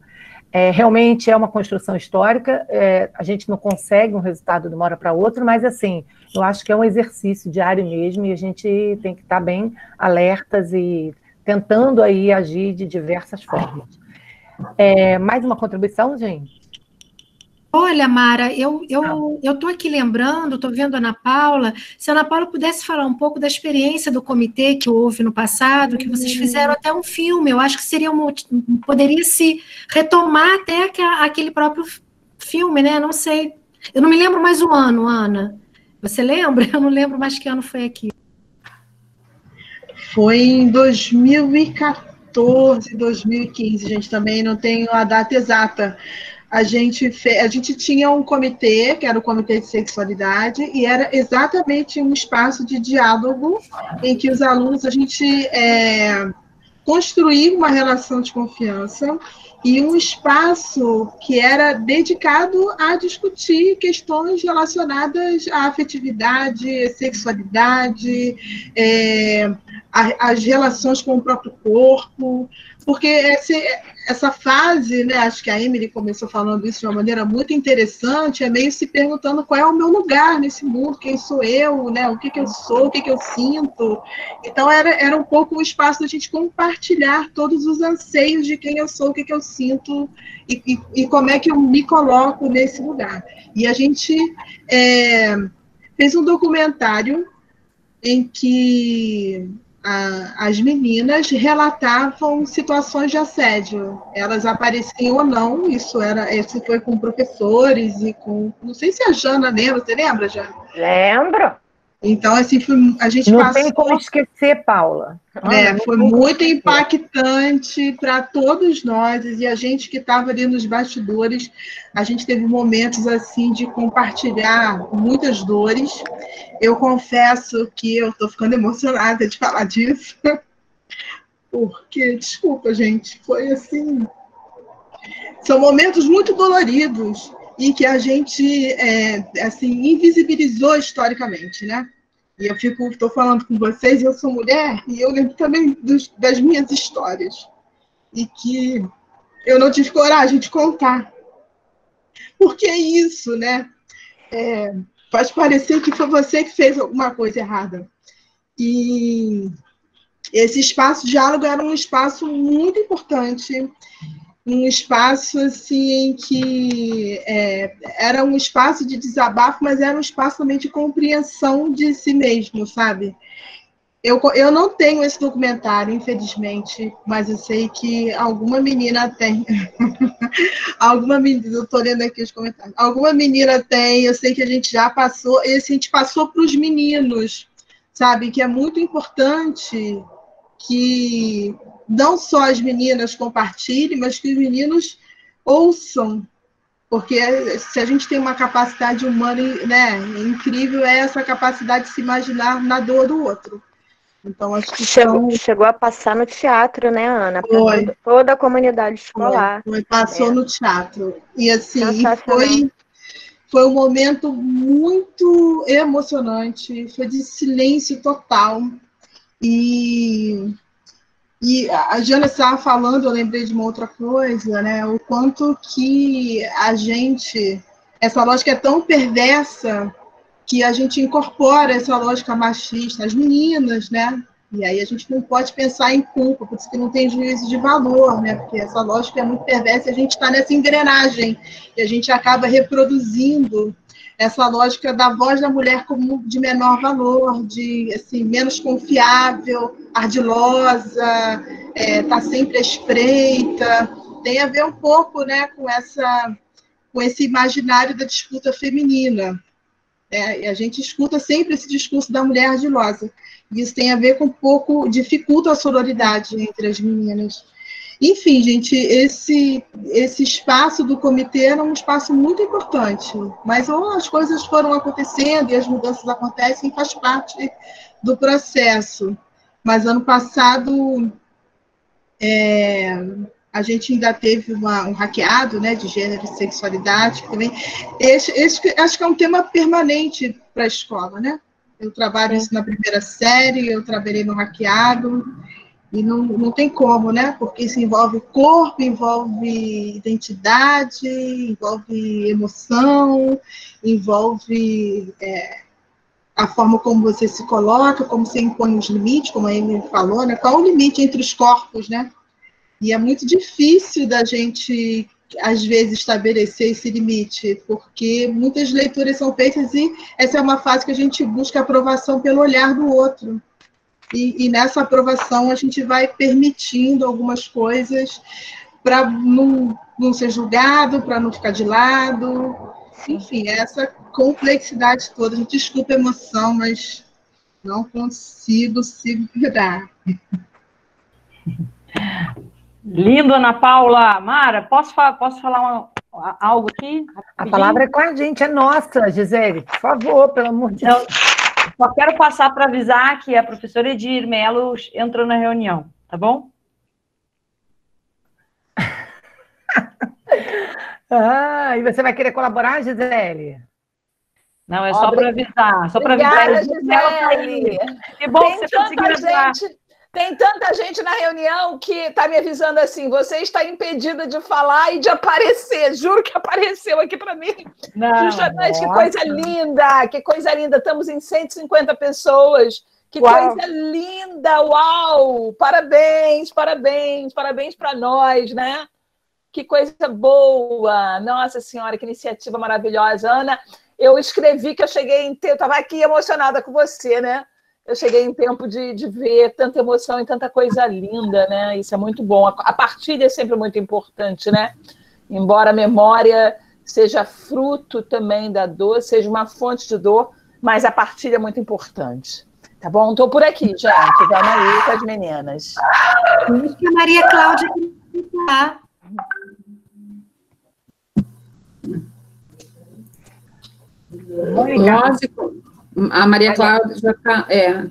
Realmente é uma construção histórica, a gente não consegue um resultado de uma hora para outra, mas, assim, eu acho que é um exercício diário mesmo e a gente tem que estar bem alertas e tentando aí agir de diversas formas. Mais uma contribuição, gente? Olha, Mara, eu estou aqui lembrando, estou vendo a Ana Paula, se a Ana Paula pudesse falar um pouco da experiência do comitê que houve no passado, que vocês fizeram até um filme, eu acho que seria poderia se retomar até aquele próprio filme, né? Não sei, eu não me lembro mais o ano, Ana. Você lembra? Eu não lembro mais que ano foi aqui. Foi em 2014, 2015, gente, também não tenho a data exata. A gente tinha um comitê, que era o Comitê de Sexualidade, e era exatamente um espaço de diálogo em que os alunos, a gente construía uma relação de confiança e um espaço que era dedicado a discutir questões relacionadas à afetividade, sexualidade, as relações com o próprio corpo, porque essa fase, né, acho que a Emily começou falando isso de uma maneira muito interessante, é meio se perguntando qual é o meu lugar nesse mundo, quem sou eu, né, o que eu sou, o que eu sinto. Então, era um pouco o espaço da gente compartilhar todos os anseios de quem eu sou, o que eu sinto e como é que eu me coloco nesse lugar. E a gente fez um documentário em que as meninas relatavam situações de assédio. Elas apareciam ou não, isso foi com professores e com... Não sei se a Jana lembra, você lembra, Jana? Lembro. Então, assim, a gente não passou... tem como esquecer, Paula. Foi muito impactante para todos nós, e a gente que estava ali nos bastidores, a gente teve momentos assim de compartilhar muitas dores. Eu confesso que eu estou ficando emocionada de falar disso, porque, desculpa, gente, foi assim... São momentos muito doloridos e que a gente, assim, invisibilizou historicamente, né? E eu estou falando com vocês, eu sou mulher, e eu lembro também das minhas histórias. E que eu não tive coragem de contar. Porque é isso, né? Pode parecer que foi você que fez alguma coisa errada. E esse espaço de diálogo era um espaço muito importante, um espaço assim, em que era um espaço de desabafo, mas era um espaço também de compreensão de si mesmo, sabe? Eu não tenho esse documentário, infelizmente, mas eu sei que alguma menina tem. Alguma menina, eu estou lendo aqui os comentários. Alguma menina tem, eu sei que a gente já passou, e assim, a gente passou para os meninos, sabe? Que é muito importante que não só as meninas compartilhem, mas que os meninos ouçam. Porque se a gente tem uma capacidade humana, né, incrível, é essa capacidade de se imaginar na dor do outro. Então, acho que chegou a passar no teatro, né, Ana? Para toda a comunidade escolar. Passou no teatro. E assim, foi um momento muito emocionante, foi de silêncio total. E a Jana estava falando, eu lembrei de uma outra coisa, né? O quanto que essa lógica é tão perversa, que a gente incorpora essa lógica machista, as meninas, né? E aí a gente não pode pensar em culpa, por isso que não tem juízo de valor, né? Porque essa lógica é muito perversa e a gente está nessa engrenagem, e a gente acaba reproduzindo essa lógica da voz da mulher como de menor valor, de assim, menos confiável, ardilosa, tá sempre à espreita. Tem a ver um pouco, né, com esse imaginário da disputa feminina. E a gente escuta sempre esse discurso da mulher ardilosa. E isso tem a ver com um pouco, dificulta a sororidade entre as meninas. Enfim, gente, esse espaço do comitê era um espaço muito importante, mas as coisas foram acontecendo e as mudanças acontecem, faz parte do processo. Mas ano passado a gente ainda teve um hackeado, né, de gênero e sexualidade, que também acho que é um tema permanente para a escola, né? Eu trabalho isso na primeira série, eu trabalhei no hackeado, e não tem como, né? Porque isso envolve corpo, envolve identidade, envolve emoção, envolve a forma como você se coloca, como você impõe os limites, como a Amy falou, né? Qual o limite entre os corpos, né? E é muito difícil da gente, às vezes, estabelecer esse limite, porque muitas leituras são feitas e essa é uma fase que a gente busca aprovação pelo olhar do outro. E nessa aprovação a gente vai permitindo algumas coisas para não ser julgado, para não ficar de lado. Enfim, essa complexidade toda. Desculpa a emoção, mas não consigo segurar. Lindo, Ana Paula. Mara, posso falar algo aqui? A palavra é com a gente, é nossa, Gisele. Por favor, pelo amor de Deus. Só quero passar para avisar que a professora Edir Melo entrou na reunião, tá bom? E você vai querer colaborar, Gisele? Não, é só para avisar. Só para avisar. Gisele. Que bom que você conseguiu avisar. Tem tanta gente na reunião que está me avisando assim, você está impedida de falar e de aparecer. Juro que apareceu aqui para mim. Justamente, que coisa linda, que coisa linda. Estamos em 150 pessoas. Que coisa linda, uau! Parabéns, parabéns, parabéns para nós, né? Que coisa boa. Nossa Senhora, que iniciativa maravilhosa. Ana, eu escrevi que eu cheguei em... Eu estava aqui emocionada com você, né? Eu cheguei em tempo de ver tanta emoção e tanta coisa linda, né? Isso é muito bom. A partilha é sempre muito importante, né? Embora a memória seja fruto também da dor, seja uma fonte de dor, mas a partilha é muito importante. Tá bom? Estou por aqui, gente. Vamos aí com as meninas. Acho que a Maria Cláudia está. Lógico. A Maria Cláudia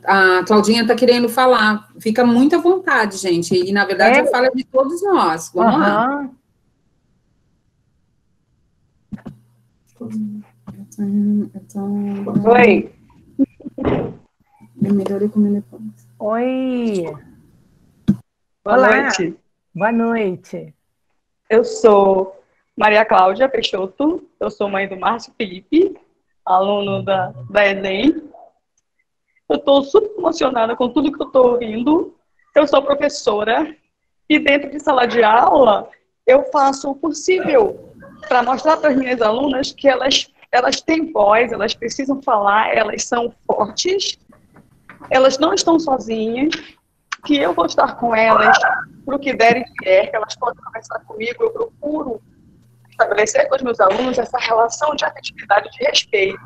a Claudinha está querendo falar. Fica muito à vontade, gente. E, na verdade, eu falo de todos nós. Vamos lá. Oi. Oi. Boa noite. Boa noite. Eu sou Maria Cláudia Peixoto, eu sou mãe do Márcio Felipe, aluno da ENEM. Eu estou super emocionada com tudo que eu estou ouvindo. Eu sou professora e dentro de sala de aula eu faço o possível para mostrar para as minhas alunas que elas têm voz, elas precisam falar, elas são fortes, elas não estão sozinhas, que eu vou estar com elas para o que der e vier, que elas podem conversar comigo. Eu procuro estabelecer com os meus alunos essa relação de afetividade, de respeito.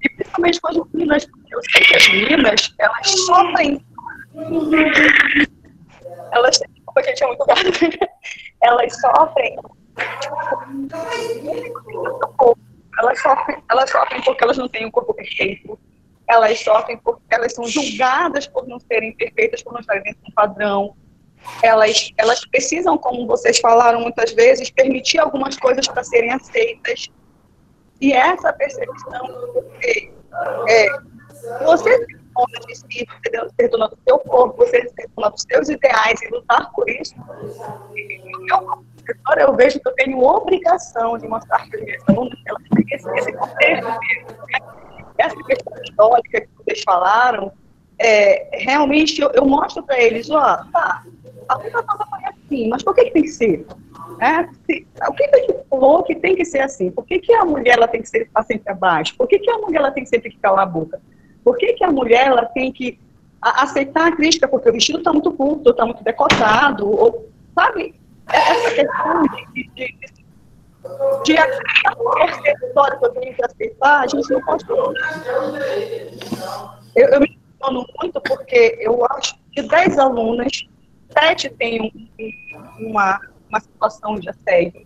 E principalmente com as meninas, porque eu sei que as meninas, elas sofrem. Elas têm. Porque a gente é muito gado. Elas sofrem. Elas sofrem porque elas não têm um corpo perfeito. Elas sofrem porque elas são julgadas por não serem perfeitas, por não estarem dentro de um padrão. Elas precisam, como vocês falaram muitas vezes, permitir algumas coisas para serem aceitas. E essa percepção de você ser dona de si, ser dona do seu corpo, você ser dona dos seus ideais e lutar por isso, eu, como professora, eu vejo que eu tenho obrigação de mostrar para as minhas alunas que elas têm esse contexto mesmo, né? Essa questão histórica que vocês falaram, realmente eu mostro para eles, a vida toda foi assim, mas por que tem que ser? O que falou que tem que ser assim? Por que a mulher ela tem que estar sempre abaixo? Por que a mulher ela tem que sempre calar a boca? Por que a mulher ela tem que aceitar a crítica porque o vestido está muito curto, está muito decotado, ou, sabe? Essa questão de aceitar qualquer história que eu tenho que aceitar, a gente não pode. Eu me emociono muito porque eu acho que 10 alunas, 7 têm uma situação de assédio,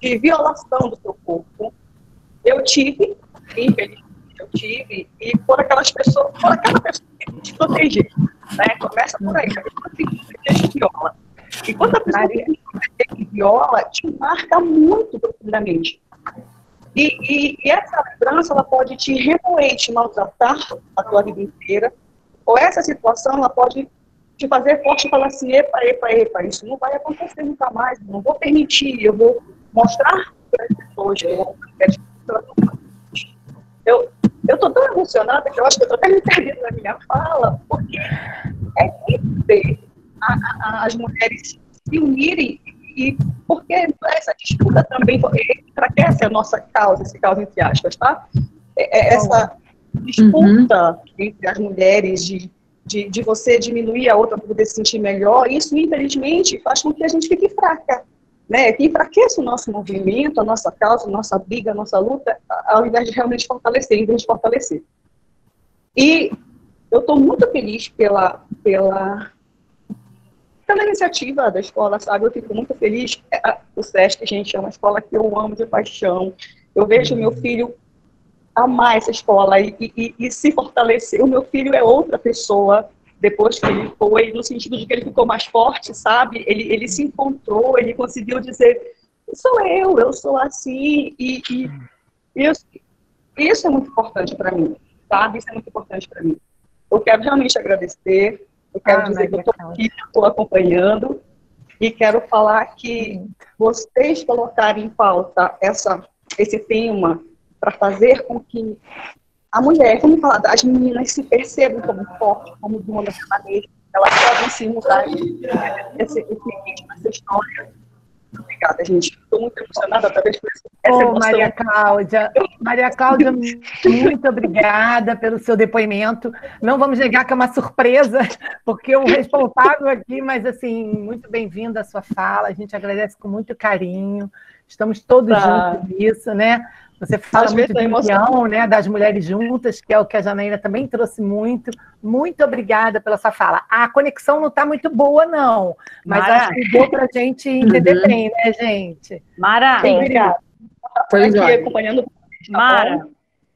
de violação do seu corpo. Eu tive, infelizmente, e por aquela pessoa que te proteger, né? Começa por aí, a pessoa que viola. E quando a pessoa que viola, te marca muito profundamente. E essa lembrança, ela pode te remoer, te maltratar a tua vida inteira, ou essa situação, ela pode te fazer forte e falar assim, epa, isso não vai acontecer nunca mais, não vou permitir, eu vou mostrar para as pessoas que eu estou tão emocionada que eu acho que eu estou até me perdendo na minha fala, porque é ver as mulheres se unirem, e porque essa disputa também enfraquece a nossa causa, esse causa entre aspas, tá? Essa disputa entre as mulheres de você diminuir a outra para poder se sentir melhor, isso, infelizmente, faz com que a gente fique fraca, né? Que enfraqueça o nosso movimento, a nossa causa, a nossa briga, a nossa luta, ao invés de realmente fortalecer, em vez de fortalecer. E eu estou muito feliz pela iniciativa da escola, sabe? Eu fico muito feliz. O SESC, gente, é uma escola que eu amo de paixão. Eu vejo meu filho amar essa escola e se fortalecer. O meu filho é outra pessoa depois que ele foi, no sentido de que ele ficou mais forte, sabe? Ele se encontrou, ele conseguiu dizer, eu sou assim, e isso é muito importante para mim, sabe? Isso é muito importante para mim. Eu quero realmente agradecer, eu quero dizer que eu estou aqui, estou acompanhando, e quero falar que vocês colocarem em pauta esse tema para fazer com que a mulher, vamos falar, as meninas se percebam como fortes, como donas da maneira, elas podem se mudar esse ritmo, essa história. Obrigada, gente. Estou muito emocionada talvez por essa emoção. Maria Cláudia, muito obrigada pelo seu depoimento. Não vamos negar que é uma surpresa, porque o responsável aqui, mas assim, muito bem-vinda a sua fala, a gente agradece com muito carinho, estamos todos juntos nisso, né? Você fala muito de união, né, das mulheres juntas, que é o que a Janaína também trouxe muito. Muito obrigada pela sua fala. A conexão não está muito boa, não, mas acho que deu para a gente entender bem, né, gente? Mara, obrigada. Foi aqui acompanhando. Mara,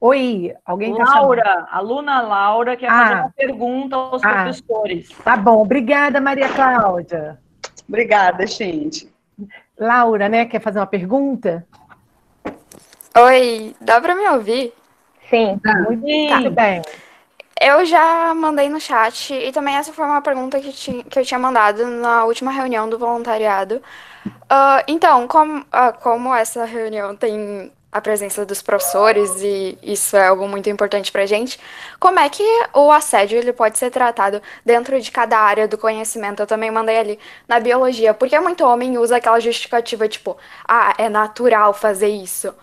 Oi, alguém está chamando? Laura, aluna Laura, quer fazer uma pergunta aos professores. Tá bom, obrigada, Maria Cláudia. Obrigada, gente. Laura, né, quer fazer uma pergunta? Oi, dá para me ouvir? Sim, muito bem. Eu já mandei no chat e também essa foi uma pergunta que eu tinha mandado na última reunião do voluntariado. Então, como essa reunião tem a presença dos professores e isso é algo muito importante pra gente, como é que o assédio ele pode ser tratado dentro de cada área do conhecimento? Eu também mandei ali na biologia, porque muito homem usa aquela justificativa tipo, é natural fazer isso.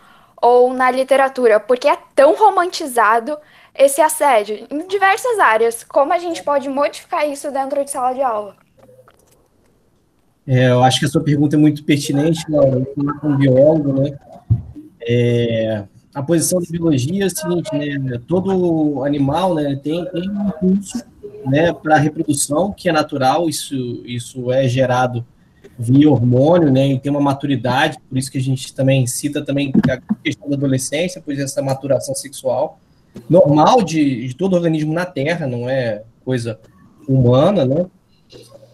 Ou na literatura, porque é tão romantizado esse assédio em diversas áreas. Como a gente pode modificar isso dentro de sala de aula? Eu acho que a sua pergunta é muito pertinente, Laura. Eu sou um biólogo, né? A posição da biologia é o seguinte, né? Todo animal, né, tem um impulso, né, para a reprodução, que é natural, isso é gerado via hormônio, né, e tem uma maturidade, por isso que a gente também cita também a questão da adolescência, pois essa maturação sexual normal de todo organismo na Terra, não é coisa humana, né?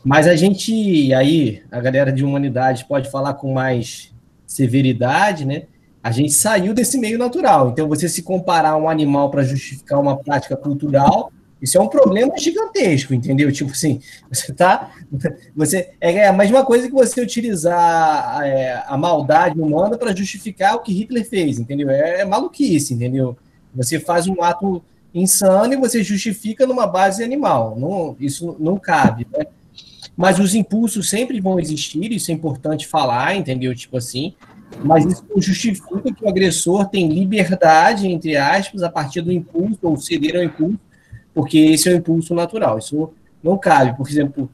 Mas a gente, aí, a galera de humanidade pode falar com mais severidade, né? A gente saiu desse meio natural. Então, você se comparar um animal para justificar uma prática cultural, isso é um problema gigantesco, entendeu? Tipo assim, é a mesma coisa que você utilizar a maldade humana para justificar o que Hitler fez, entendeu? É maluquice, entendeu? Você faz um ato insano e você justifica numa base animal. Isso não cabe, né? Mas os impulsos sempre vão existir, isso é importante falar, entendeu? Tipo assim, mas isso não justifica que o agressor tem liberdade, entre aspas, a partir do impulso, ou ceder ao impulso, porque esse é o impulso natural. Isso não cabe. Por exemplo,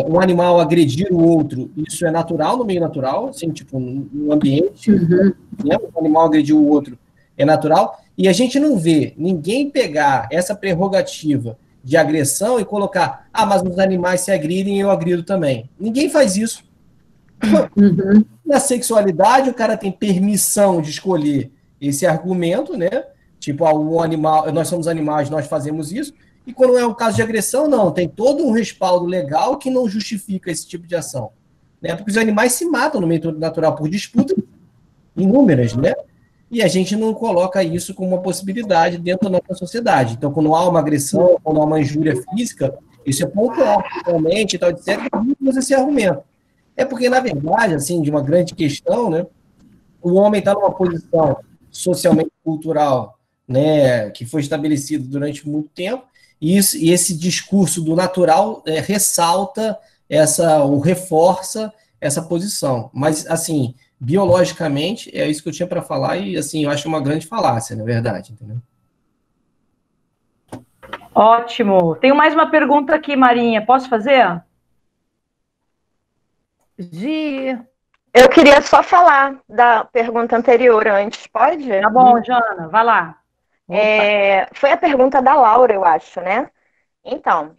um animal agredir o outro, isso é natural no meio natural, assim, tipo, no ambiente, né? Um animal agredir o outro é natural, e a gente não vê ninguém pegar essa prerrogativa de agressão e colocar, mas os animais se agridem e eu agrido também. Ninguém faz isso. Na sexualidade, o cara tem permissão de escolher esse argumento, né? Tipo, o animal, nós somos animais, nós fazemos isso. E quando é um caso de agressão, não. Tem todo um respaldo legal que não justifica esse tipo de ação. Né? Porque os animais se matam no meio natural por disputas inúmeras, né? E a gente não coloca isso como uma possibilidade dentro da nossa sociedade. Então, quando há uma agressão, quando há uma injúria física, isso é pontual, realmente, tal, etc., usa esse argumento. É porque, na verdade, assim, de uma grande questão, né, o homem está numa posição socialmente cultural, né, que foi estabelecido durante muito tempo, e esse discurso do natural ressalta ou reforça essa posição. Mas, assim, biologicamente, é isso que eu tinha para falar, e, assim, eu acho uma grande falácia, na verdade, entendeu? Ótimo. Tenho mais uma pergunta aqui, Marinha. Posso fazer? Eu queria só falar da pergunta anterior antes, pode? Tá bom, Jana, vai lá. Foi a pergunta da Laura, eu acho, né? Então,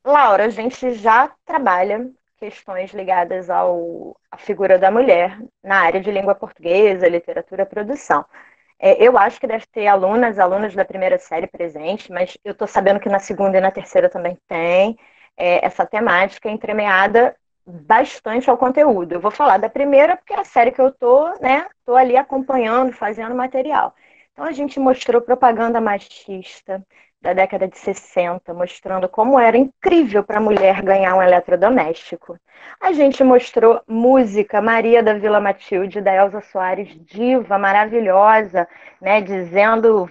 Laura, a gente já trabalha questões ligadas à figura da mulher na área de língua portuguesa, literatura, produção. Eu acho que deve ter alunas da primeira série presente, mas eu estou sabendo que na segunda e na terceira também tem essa temática entremeada bastante ao conteúdo. Eu vou falar da primeira porque é a série que eu tô ali acompanhando, fazendo material. Então a gente mostrou propaganda machista da década de 60, mostrando como era incrível para a mulher ganhar um eletrodoméstico. A gente mostrou música, Maria da Vila Matilde, da Elza Soares, diva, maravilhosa, né, dizendo,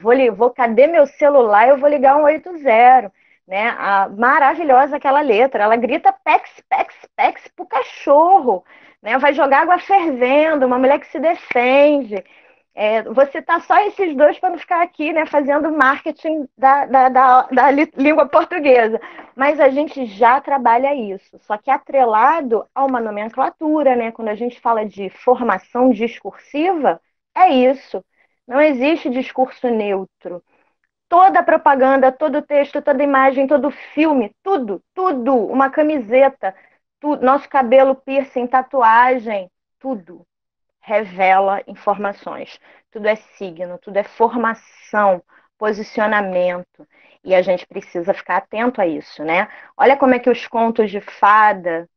cadê meu celular? Eu vou ligar 180. Né? Maravilhosa aquela letra, ela grita pex, pex, pex pro cachorro, né? Vai jogar água fervendo, uma mulher que se defende. Vou citar só esses dois para não ficar aqui, né, fazendo marketing da língua portuguesa, mas a gente já trabalha isso, só que atrelado a uma nomenclatura, né? Quando a gente fala de formação discursiva, é isso, não existe discurso neutro. Toda propaganda, todo texto, toda imagem, todo filme, tudo, uma camiseta, nosso cabelo, piercing, tatuagem, tudo revela informações. Tudo é signo, tudo é formação, posicionamento. E a gente precisa ficar atento a isso, né? Olha como é que os contos de fada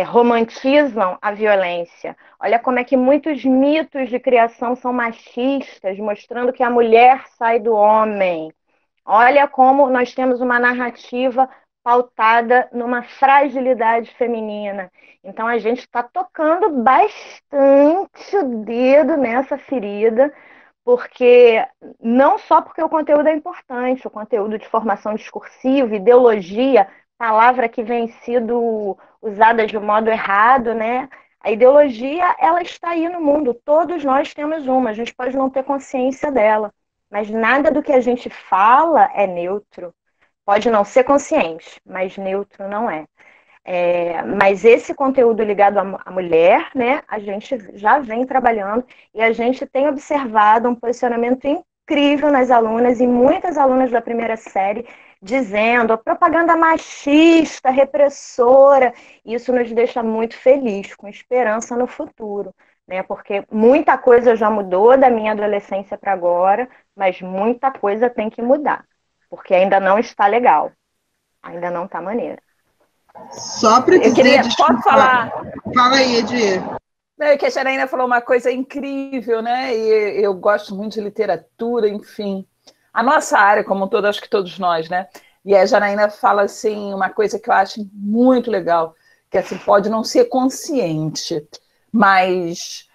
romantizam a violência. Olha como é que muitos mitos de criação são machistas, mostrando que a mulher sai do homem. Olha como nós temos uma narrativa pautada numa fragilidade feminina. Então, a gente está tocando bastante o dedo nessa ferida, porque não só porque o conteúdo é importante, o conteúdo de formação discursiva, ideologia, palavra que vem sido usada de um modo errado, né? A ideologia, ela está aí no mundo, todos nós temos uma, a gente pode não ter consciência dela, mas nada do que a gente fala é neutro. Pode não ser consciente, mas neutro não é. Mas esse conteúdo ligado à mulher, né, a gente já vem trabalhando e a gente tem observado um posicionamento incrível nas alunas e muitas alunas da primeira série dizendo a propaganda machista, repressora. Isso nos deixa muito feliz, com esperança no futuro, né? Porque muita coisa já mudou da minha adolescência para agora, mas muita coisa tem que mudar, porque ainda não está legal, ainda não está maneiro. Só para dizer, posso falar? Fala aí, Edir. Não, que a Janaína falou uma coisa incrível, né? E eu gosto muito de literatura, enfim. A nossa área, como toda, acho que todos nós, né? E a Janaína fala assim, uma coisa que eu acho muito legal, que assim, pode não ser consciente, mas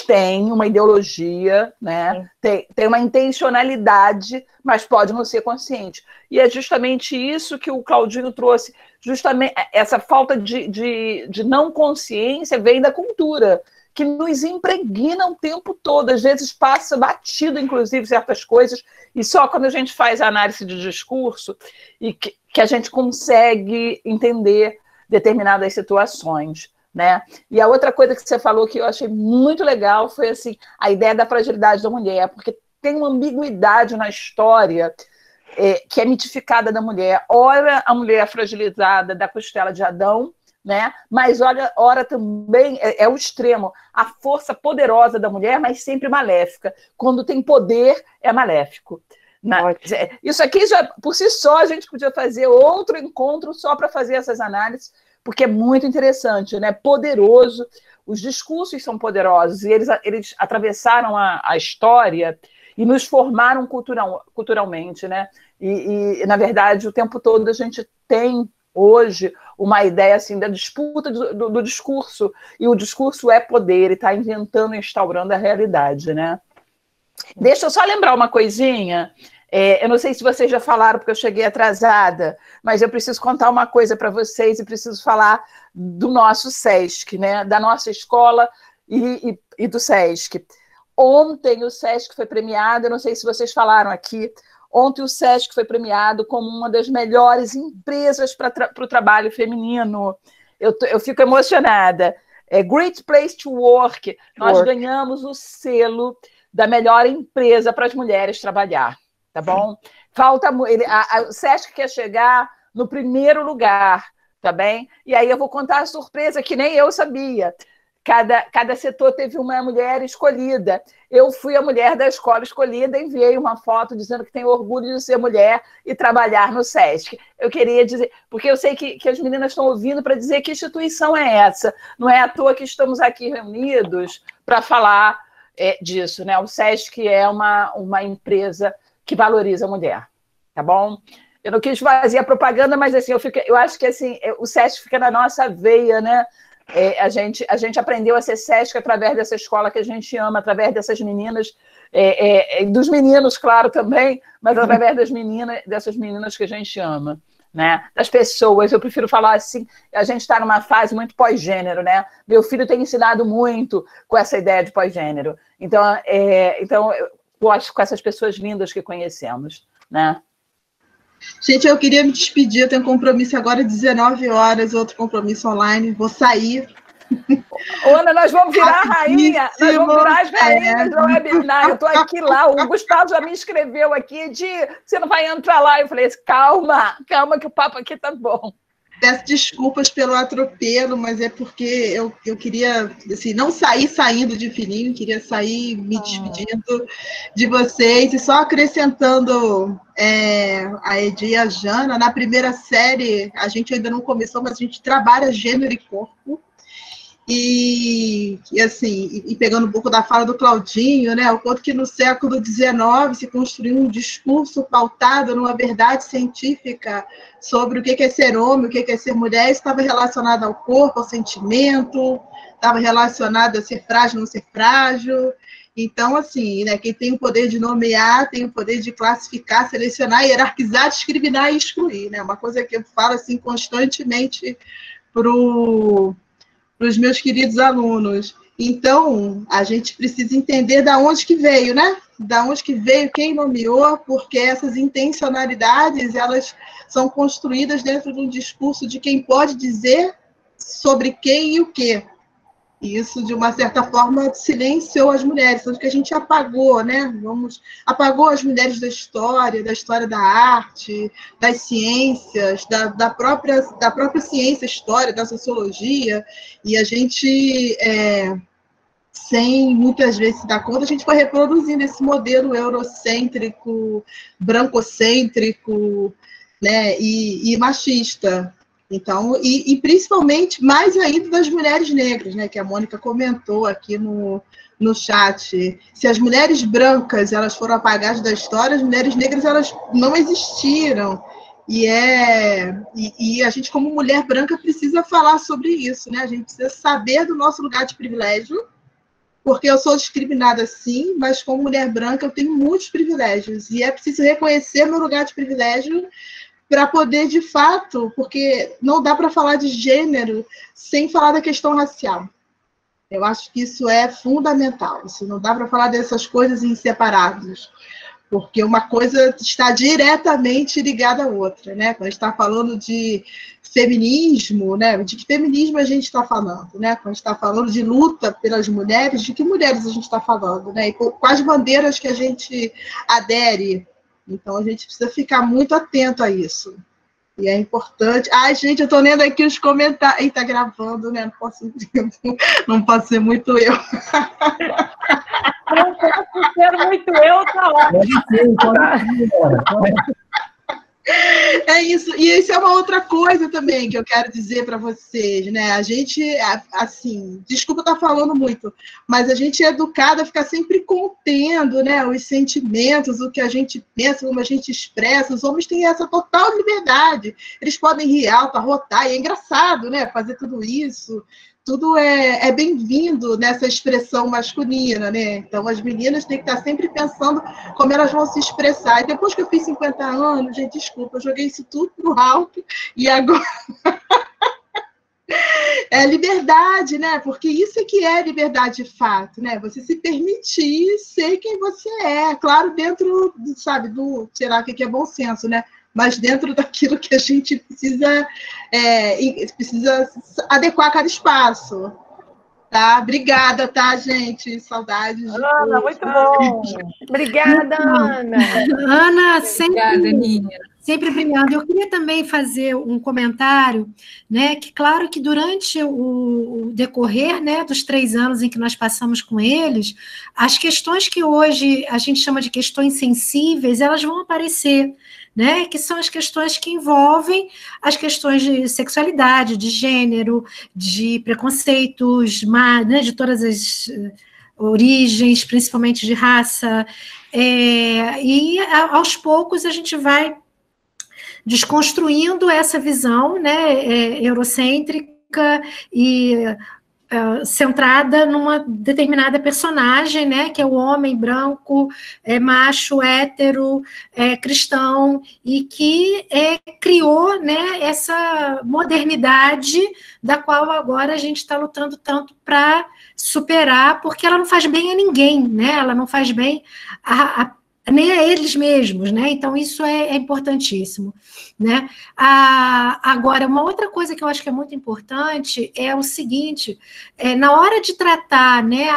tem uma ideologia, né? Tem uma intencionalidade, mas pode não ser consciente. E é justamente isso que o Claudinho trouxe, justamente essa falta de não consciência vem da cultura, que nos impregna o tempo todo, às vezes passa batido, inclusive, certas coisas, e só quando a gente faz a análise de discurso e que a gente consegue entender determinadas situações, né? E a outra coisa que você falou que eu achei muito legal foi assim, a ideia da fragilidade da mulher, porque tem uma ambiguidade na história que é mitificada da mulher. Ora, a mulher fragilizada da costela de Adão, né? Mas ora também é o extremo, a força poderosa da mulher, mas sempre maléfica. Quando tem poder, é maléfico. Isso aqui, já por si só, a gente podia fazer outro encontro só para fazer essas análises, porque é muito interessante, né? Poderoso, os discursos são poderosos, e eles atravessaram a história e nos formaram culturalmente, né? E, na verdade, o tempo todo a gente tem hoje uma ideia assim da disputa do discurso, e o discurso é poder, e está inventando e instaurando a realidade, né? Deixa eu só lembrar uma coisinha. Eu não sei se vocês já falaram, porque eu cheguei atrasada, mas eu preciso contar uma coisa para vocês e preciso falar do nosso SESC, né? Da nossa escola e do SESC. Ontem o SESC foi premiado, eu não sei se vocês falaram aqui, ontem o SESC foi premiado como uma das melhores empresas para o trabalho feminino. Eu fico emocionada. Great Place to Work. Nós ganhamos o selo da melhor empresa para as mulheres trabalhar. Tá bom? O SESC quer chegar no primeiro lugar, tá bem? E aí eu vou contar a surpresa que nem eu sabia. Cada setor teve uma mulher escolhida. Eu fui a mulher da escola escolhida, enviei uma foto dizendo que tenho orgulho de ser mulher e trabalhar no SESC. Eu queria dizer, porque eu sei que as meninas estão ouvindo para dizer que instituição é essa. Não é à toa que estamos aqui reunidos para falar disso, né? O SESC é uma empresa que valoriza a mulher, tá bom? Eu não quis fazer a propaganda, mas assim, eu acho que assim, o SESC fica na nossa veia, né? A gente aprendeu a ser SESC através dessa escola que a gente ama, através dessas meninas, dos meninos, claro, também, mas através dessas meninas que a gente ama, né? Das pessoas. Eu prefiro falar assim, a gente está numa fase muito pós-gênero, né? Meu filho tem ensinado muito com essa ideia de pós-gênero. Então eu gosto com essas pessoas lindas que conhecemos, né? Gente, eu queria me despedir, eu tenho um compromisso agora às 19 horas, outro compromisso online, vou sair. Ana, nós vamos virar a rainha, nós vamos virar as rainhas do webinar, eu estou aqui lá, o Gustavo já me escreveu aqui, você não vai entrar lá? Eu falei, calma que o papo aqui tá bom. Peço desculpas pelo atropelo, mas é porque eu queria, assim, não sair saindo de fininho, queria sair me despedindo de vocês, e só acrescentando a Edi e a Jana, na primeira série, a gente ainda não começou, mas a gente trabalha gênero e corpo, e assim, e pegando um pouco da fala do Claudinho, né, o quanto que no século XIX se construiu um discurso pautado numa verdade científica sobre o que é ser homem, o que é ser mulher, estava relacionado ao corpo, ao sentimento, estava relacionado a ser frágil, não ser frágil. Então, assim, né, quem tem o poder de nomear, tem o poder de classificar, selecionar, hierarquizar, discriminar e excluir, né? Uma coisa que eu falo assim constantemente para os meus queridos alunos. Então, a gente precisa entender da onde que veio, né? Da onde que veio, quem nomeou, porque essas intencionalidades, elas são construídas dentro de um discurso de quem pode dizer sobre quem e o quê. E isso, de uma certa forma, silenciou as mulheres, tanto que a gente apagou, né? Apagou as mulheres da história da arte, das ciências, da própria ciência, história, da sociologia, e a gente, sem muitas vezes se dar conta, a gente foi reproduzindo esse modelo eurocêntrico, brancocêntrico, né? E machista. Então, e principalmente, mais ainda das mulheres negras, né, que a Mônica comentou aqui no chat. Se as mulheres brancas elas foram apagadas da história, as mulheres negras elas não existiram. E a gente, como mulher branca, precisa falar sobre isso, né? A gente precisa saber do nosso lugar de privilégio, porque eu sou discriminada sim, mas como mulher branca eu tenho muitos privilégios. E é preciso reconhecer meu lugar de privilégio para poder, de fato, porque não dá para falar de gênero sem falar da questão racial. Eu acho que isso é fundamental. Isso não dá para falar dessas coisas em separados, porque uma coisa está diretamente ligada à outra, né? Quando a gente está falando de feminismo, né? De que feminismo a gente está falando, né? Quando a gente está falando de luta pelas mulheres, de que mulheres a gente está falando, né? E quais bandeiras que a gente adere. Então, a gente precisa ficar muito atento a isso. E é importante... Ai, gente, eu estou lendo aqui os comentários... Está gravando, né? Não posso ser muito eu. Não posso ser muito eu, tá ótimo. É isso. E isso é uma outra coisa também que eu quero dizer para vocês, né? A gente, assim, desculpa estar falando muito, mas a gente é educado a ficar sempre contendo, né, os sentimentos, o que a gente pensa, como a gente expressa. Os homens têm essa total liberdade. Eles podem rir alto, arrotar, e é engraçado, né, fazer tudo isso. Tudo é bem-vindo nessa expressão masculina, né? Então, as meninas têm que estar sempre pensando como elas vão se expressar. E depois que eu fiz 50 anos, gente, desculpa, eu joguei isso tudo pro alto, e agora... É liberdade, né? Porque isso é que é liberdade de fato, né? Você se permitir ser quem você é. Claro, dentro, sabe, sei lá, o que é bom senso, né? Mas dentro daquilo que a gente precisa adequar cada espaço. Tá? Obrigada, tá, gente? Saudades. Ana, muito bom. Obrigada, Ana. Ana, sempre brilhando. Eu queria também fazer um comentário, né? Que claro que durante o decorrer, né, dos 3 anos em que nós passamos com eles, as questões que hoje a gente chama de questões sensíveis, elas vão aparecer, né, que são as questões que envolvem as questões de sexualidade, de gênero, de preconceitos, né, de todas as origens, principalmente de raça, e aos poucos a gente vai desconstruindo essa visão, né, eurocêntrica e centrada numa determinada personagem, né, que é o homem branco, macho, hétero, cristão, e que criou, né, essa modernidade da qual agora a gente está lutando tanto para superar, porque ela não faz bem a ninguém, né, ela não faz bem nem a eles mesmos, né? Então, isso é importantíssimo, né? Agora, uma outra coisa que eu acho que é muito importante é o seguinte, na hora de tratar, né,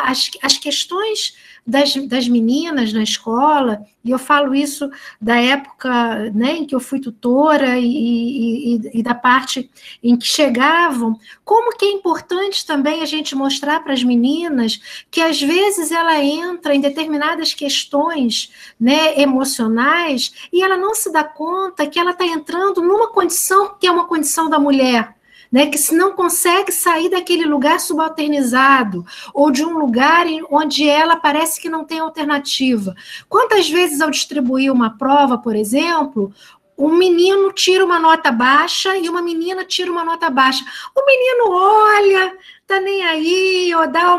as questões das meninas na escola, e eu falo isso da época, né, em que eu fui tutora e da parte em que chegavam, como que é importante também a gente mostrar para as meninas que às vezes ela entra em determinadas questões, né, emocionais e ela não se dá conta que ela está entrando numa condição que é uma condição da mulher, né, que se não consegue sair daquele lugar subalternizado, ou de um lugar onde ela parece que não tem alternativa. Quantas vezes ao distribuir uma prova, por exemplo, um menino tira uma nota baixa e uma menina tira uma nota baixa. O menino olha, tá nem aí, ou dá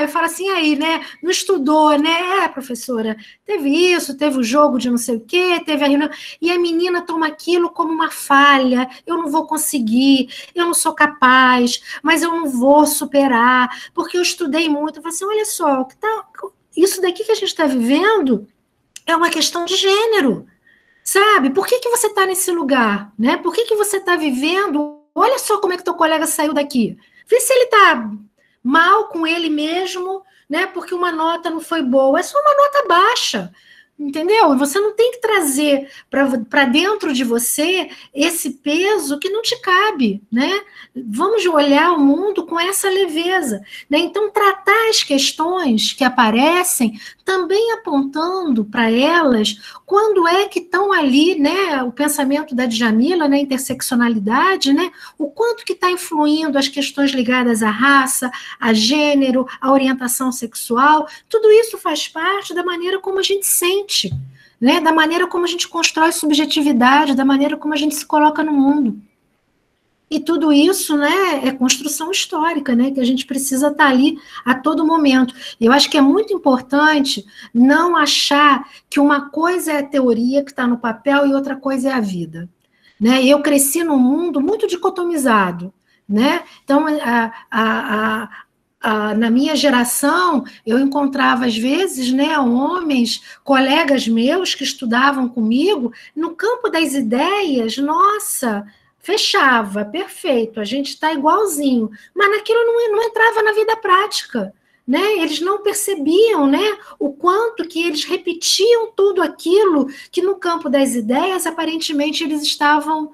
eu falo assim, aí, né, não estudou, né, professora, teve isso, teve o jogo de não sei o quê, teve a reunião, e a menina toma aquilo como uma falha, eu não vou conseguir, eu não sou capaz, mas eu não vou superar, porque eu estudei muito. Eu falo assim, olha só, isso daqui que a gente está vivendo é uma questão de gênero, sabe? Por que você está nesse lugar, né? Por que você está vivendo? Olha só como é que teu colega saiu daqui. Vê se ele está mal com ele mesmo, né? Porque uma nota não foi boa. É só uma nota baixa, entendeu? Você não tem que trazer para dentro de você esse peso que não te cabe, né? Vamos olhar o mundo com essa leveza, né? Então, tratar as questões que aparecem, também apontando para elas quando é que estão ali, né? O pensamento da Djamila, né? Interseccionalidade, né? O quanto que está influindo as questões ligadas à raça, a gênero, à orientação sexual. Tudo isso faz parte da maneira como a gente sente, né? Da maneira como a gente constrói subjetividade, da maneira como a gente se coloca no mundo. E tudo isso, né, é construção histórica, né, que a gente precisa estar ali a todo momento. Eu acho que é muito importante não achar que uma coisa é a teoria que está no papel e outra coisa é a vida, né? Eu cresci num mundo muito dicotomizado, né? Então, na minha geração, eu encontrava, às vezes, né, homens, colegas meus que estudavam comigo, no campo das ideias, nossa, fechava, perfeito, a gente está igualzinho, mas naquilo não entrava na vida prática, né? Eles não percebiam, né, o quanto que eles repetiam tudo aquilo que no campo das ideias, aparentemente, eles estavam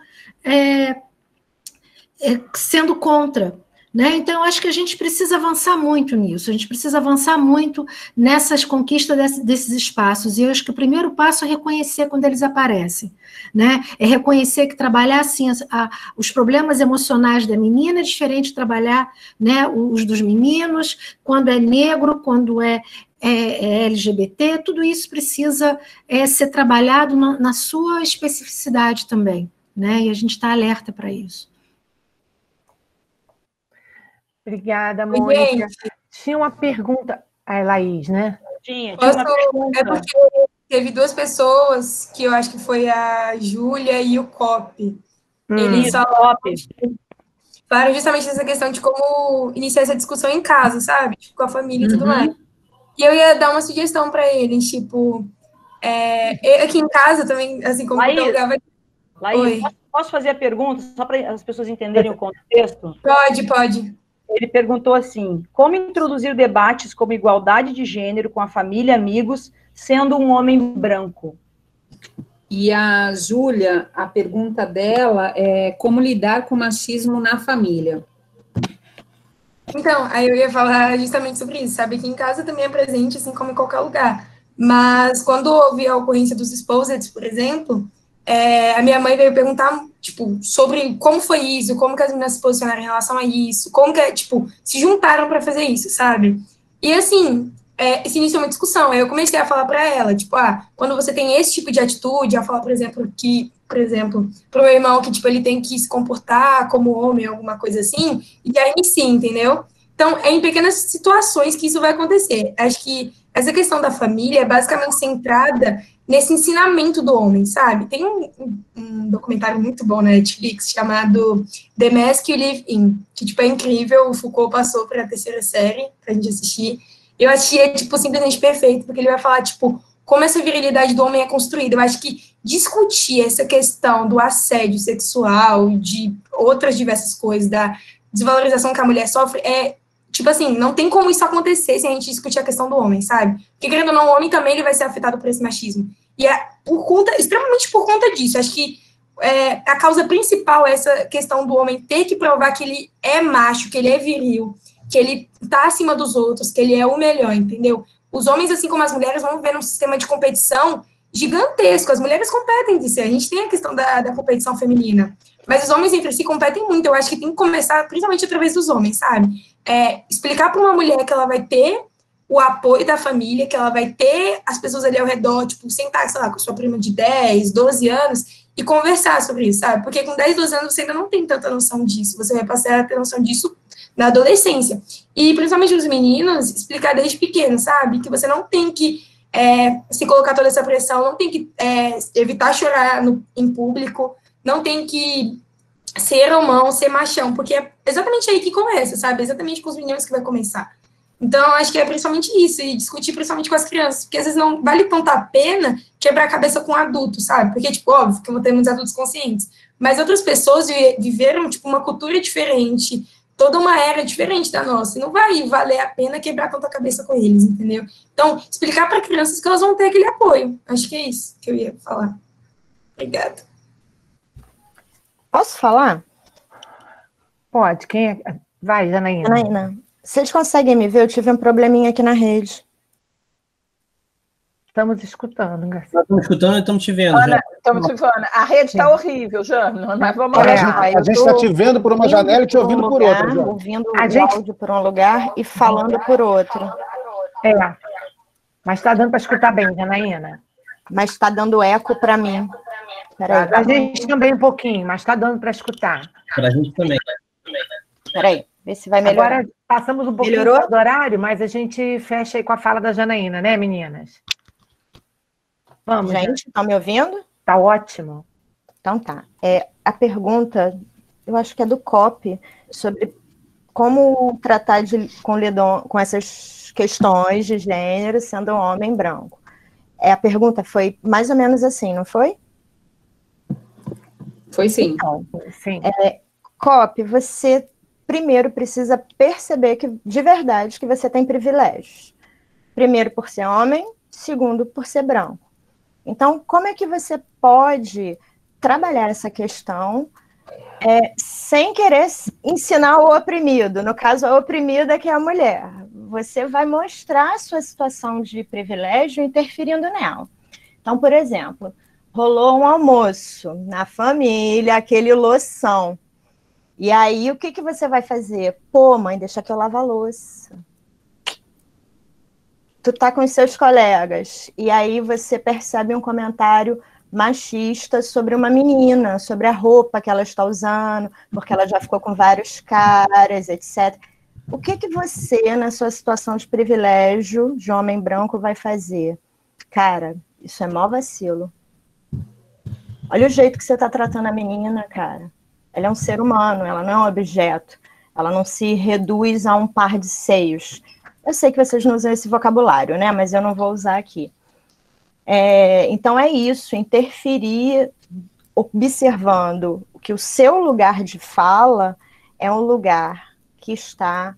sendo contra. Né? Então, eu acho que a gente precisa avançar muito nisso, a gente precisa avançar muito nessas conquistas desses espaços, e eu acho que o primeiro passo é reconhecer quando eles aparecem, né? É reconhecer que trabalhar assim, os problemas emocionais da menina é diferente de trabalhar, né, os dos meninos, quando é negro, quando é LGBT, tudo isso precisa ser trabalhado na sua especificidade também, né? E a gente está alerta para isso. Obrigada, Mônica. Tinha uma pergunta. A Laís, né? Tinha uma pergunta. É porque teve duas pessoas, que eu acho que foi a Júlia e o Cop. Eles falaram justamente dessa questão de como iniciar essa discussão em casa, sabe? Tipo, com a família e tudo mais. E eu ia dar uma sugestão para eles, tipo, aqui em casa também, assim como Laís, eu jogava... Laís, posso fazer a pergunta, só para as pessoas entenderem o contexto? Pode. Ele perguntou assim, como introduzir debates como igualdade de gênero com a família e amigos, sendo um homem branco? E a Júlia, a pergunta dela é como lidar com o machismo na família. Então, aí eu ia falar justamente sobre isso, sabe? Que em casa também é presente, assim como em qualquer lugar. Mas quando houve a ocorrência dos exposeds, por exemplo, a minha mãe veio perguntar, tipo, sobre como foi isso, como que as meninas se posicionaram em relação a isso, como que, tipo, se juntaram para fazer isso, sabe? E, assim, se iniciou uma discussão, aí eu comecei a falar para ela, tipo, quando você tem esse tipo de atitude, a falar, por exemplo, pro meu irmão, que, tipo, ele tem que se comportar como homem, alguma coisa assim, e aí sim, entendeu? Então, é em pequenas situações que isso vai acontecer. Acho que essa questão da família é basicamente centrada nesse ensinamento do homem, sabe? Tem um documentário muito bom na Netflix chamado The Mask You Live In, que, tipo, é incrível, o Foucault passou para a terceira série pra gente assistir. Eu achei, tipo, simplesmente perfeito, porque ele vai falar, tipo, como essa virilidade do homem é construída. Eu acho que discutir essa questão do assédio sexual, de outras diversas coisas, da desvalorização que a mulher sofre, tipo assim, não tem como isso acontecer sem a gente discutir a questão do homem, sabe? Porque, querendo ou não, o homem também ele vai ser afetado por esse machismo. E extremamente por conta disso. Acho que a causa principal é essa questão do homem ter que provar que ele é macho, que ele é viril, que ele tá acima dos outros, que ele é o melhor, entendeu? Os homens, assim como as mulheres, vão viver num sistema de competição gigantesco. As mulheres competem de si. A gente tem a questão da competição feminina. Mas os homens entre si competem muito. Eu acho que tem que começar, principalmente através dos homens, sabe? Explicar para uma mulher que ela vai ter o apoio da família, que ela vai ter as pessoas ali ao redor, tipo, sentar, sei lá, com a sua prima de 10, 12 anos e conversar sobre isso, sabe? Porque com 10, 12 anos você ainda não tem tanta noção disso. Você vai passar a ter noção disso na adolescência. E, principalmente os meninos, explicar desde pequeno, sabe? Que você não tem que se colocar toda essa pressão, não tem que evitar chorar em público, não tem que ser homão, ser machão, porque é exatamente aí que começa, sabe? Exatamente com os meninos que vai começar. Então, acho que é principalmente isso, e discutir principalmente com as crianças, porque às vezes não vale tanta a pena quebrar a cabeça com adultos, sabe? Porque, tipo, óbvio que eu vou ter muitos adultos conscientes, mas outras pessoas viveram, tipo, uma cultura diferente, toda uma era diferente da nossa, e não vai valer a pena quebrar tanta cabeça com eles, entendeu? Então, explicar para crianças que elas vão ter aquele apoio. Acho que é isso que eu ia falar. Obrigada. Posso falar? Pode. Quem é? Vai, Janaína. Janaína, vocês conseguem me ver? Eu tive um probleminha aqui na rede. Estamos escutando, Garcia. Estamos escutando e estamos te vendo. Ana, estamos te vendo. A rede está horrível, Jana, mas vamos lá. A gente está te vendo por uma janela e te ouvindo por outra, Jana. Ouvindo o áudio por um lugar e falando por outro. Mas está dando para escutar bem, Janaína. Mas está dando eco para mim. Peraí. A gente também um pouquinho, mas está dando para escutar. Para a gente também. Peraí, vê se vai melhorar. Agora passamos um pouquinho do horário, mas a gente fecha aí com a fala da Janaína, né, meninas? Vamos. Gente, estão me ouvindo? Tá ótimo. Então tá. A pergunta, eu acho que é do COP, sobre como tratar com essas questões de gênero sendo um homem branco. A pergunta foi mais ou menos assim, não foi? Foi sim. Então, sim. COP, você primeiro precisa perceber que, de verdade, que você tem privilégios. Primeiro, por ser homem. Segundo, por ser branco. Então, como é que você pode trabalhar essa questão sem querer ensinar o oprimido? No caso, a oprimida que é a mulher. Você vai mostrar a sua situação de privilégio interferindo nela. Então, por exemplo, rolou um almoço na família, aquele loução. E aí, o que você vai fazer? Pô, mãe, deixa que eu lavo a louça. Tu tá com os seus colegas, e aí você percebe um comentário machista sobre uma menina, sobre a roupa que ela está usando, porque ela já ficou com vários caras, etc. O que você, na sua situação de privilégio, de homem branco, vai fazer? Cara, isso é mó vacilo. Olha o jeito que você tá tratando a menina, cara. Ela é um ser humano, ela não é um objeto. Ela não se reduz a um par de seios. Eu sei que vocês não usam esse vocabulário, né? Mas eu não vou usar aqui. Então é isso, interferir observando que o seu lugar de fala é um lugar que está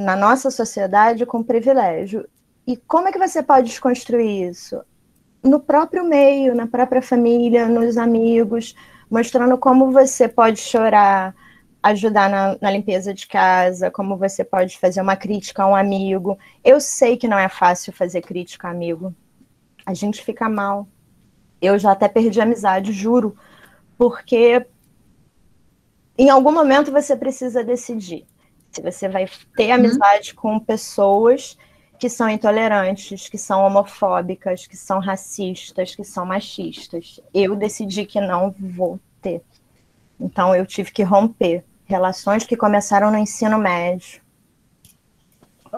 na nossa sociedade com privilégio. E como é que você pode desconstruir isso? No próprio meio, na própria família, nos amigos, mostrando como você pode chorar, ajudar na limpeza de casa, como você pode fazer uma crítica a um amigo. Eu sei que não é fácil fazer crítica a amigo. A gente fica mal. Eu já até perdi a amizade, juro. Porque em algum momento você precisa decidir se você vai ter amizade com pessoas que são intolerantes, que são homofóbicas, que são racistas, que são machistas. Eu decidi que não vou ter. Então eu tive que romper relações que começaram no ensino médio.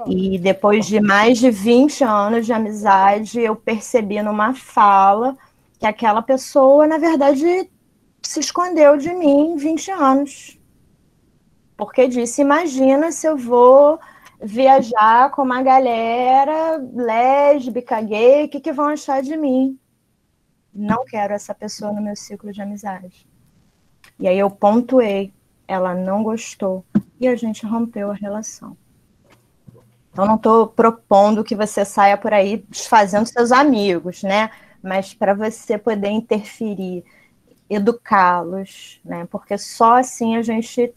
E depois de mais de 20 anos de amizade, eu percebi numa fala que aquela pessoa, na verdade, se escondeu de mim 20 anos. Porque disse, imagina se eu vou viajar com uma galera lésbica, gay, o que vão achar de mim? Não quero essa pessoa no meu ciclo de amizade. E aí eu pontuei, ela não gostou, e a gente rompeu a relação. Então, não estou propondo que você saia por aí desfazendo seus amigos, né? Mas para você poder interferir, educá-los, né? Porque só assim a gente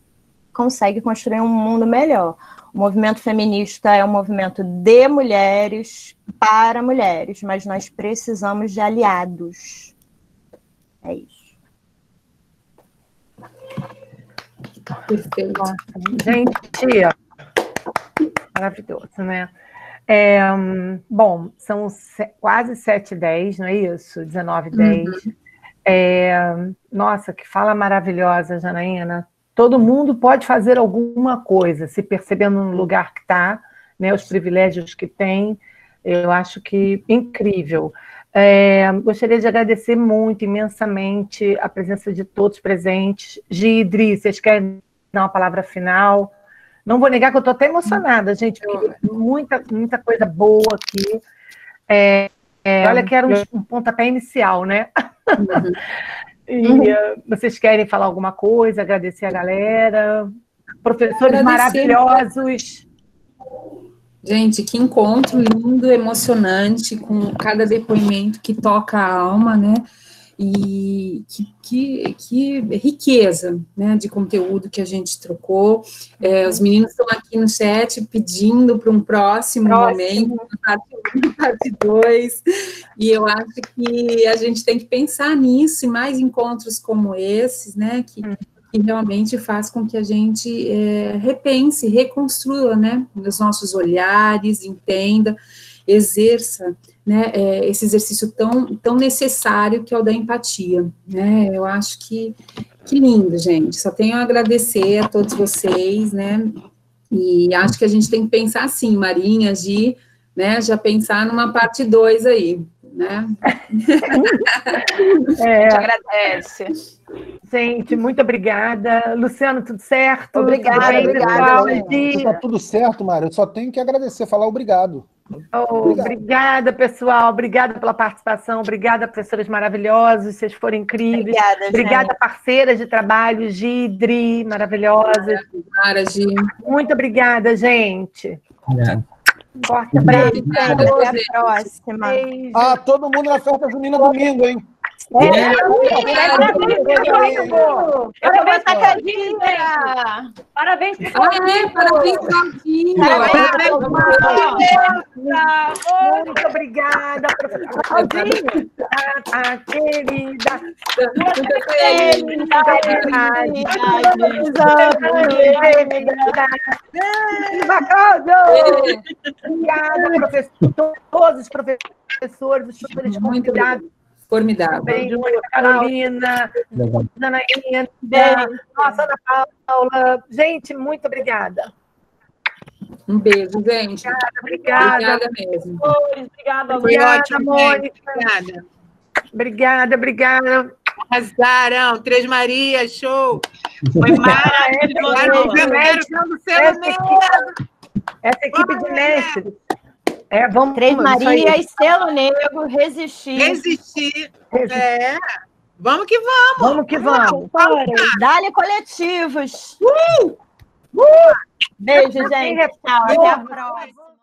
consegue construir um mundo melhor. O movimento feminista é um movimento de mulheres para mulheres, mas nós precisamos de aliados. É isso. Perfeito. Gente, maravilhoso, né? Bom, são quase 7h10, não é isso? 19h10. Nossa, que fala maravilhosa, Janaína. Todo mundo pode fazer alguma coisa, se percebendo no lugar que está, né, os privilégios que tem. Eu acho que incrível. Gostaria de agradecer muito, imensamente, a presença de todos presentes. Gidri, vocês querem dar uma palavra final? Não vou negar que eu estou até emocionada, gente, porque muita coisa boa aqui. Olha que era um pontapé inicial, né? Vocês querem falar alguma coisa, agradecer a galera? Professores maravilhosos. Gente, que encontro lindo, emocionante, com cada depoimento que toca a alma, né? E que riqueza, né, de conteúdo que a gente trocou. Os meninos estão aqui no chat pedindo para um próximo momento, parte 2, e eu acho que a gente tem que pensar nisso, e mais encontros como esses, né, que realmente faz com que a gente repense, reconstrua, né, os nossos olhares, entenda, exerça, né, esse exercício tão necessário que é o da empatia, né? Eu acho que lindo, gente. Só tenho a agradecer a todos vocês, né? E acho que a gente tem que pensar assim, Marinha, Gi, né? Já pensar numa parte 2 aí, né? A gente agradece. Gente, muito obrigada. Luciano, tudo certo? Obrigada. Está tudo certo, Mário. Eu só tenho que agradecer, falar obrigado. Obrigada, pessoal. Obrigada pela participação. Obrigada, professores maravilhosos. Vocês foram incríveis. Obrigada, parceiras de trabalho, Gidri, maravilhosas. Gi. Muito obrigada, gente. Obrigado. Forte abraço. Até a próxima. Todo mundo na festa junina domingo, hein? Parabéns, Tacadinha! Parabéns, Claudinho! Muito obrigada, professora Claudinha! Querida! Obrigada, professor! Todos os professores, os professores convidados. Formidável. Carolina, Janaína, nossa, Ana Paula. Gente, muito obrigada. Um beijo, gente. Obrigada mesmo. Obrigada, Foi ótimo, Mônica. Obrigada. Obrigada. Arrasaram. Três Maria, show. Foi maravilhoso. Essa equipe de mestres. Três Maria e Selo Negro, resistir. Vamos que vamos. Vamos que vamos. Dá-lhe coletivos. Beijo, gente. Tchau. Até a próxima.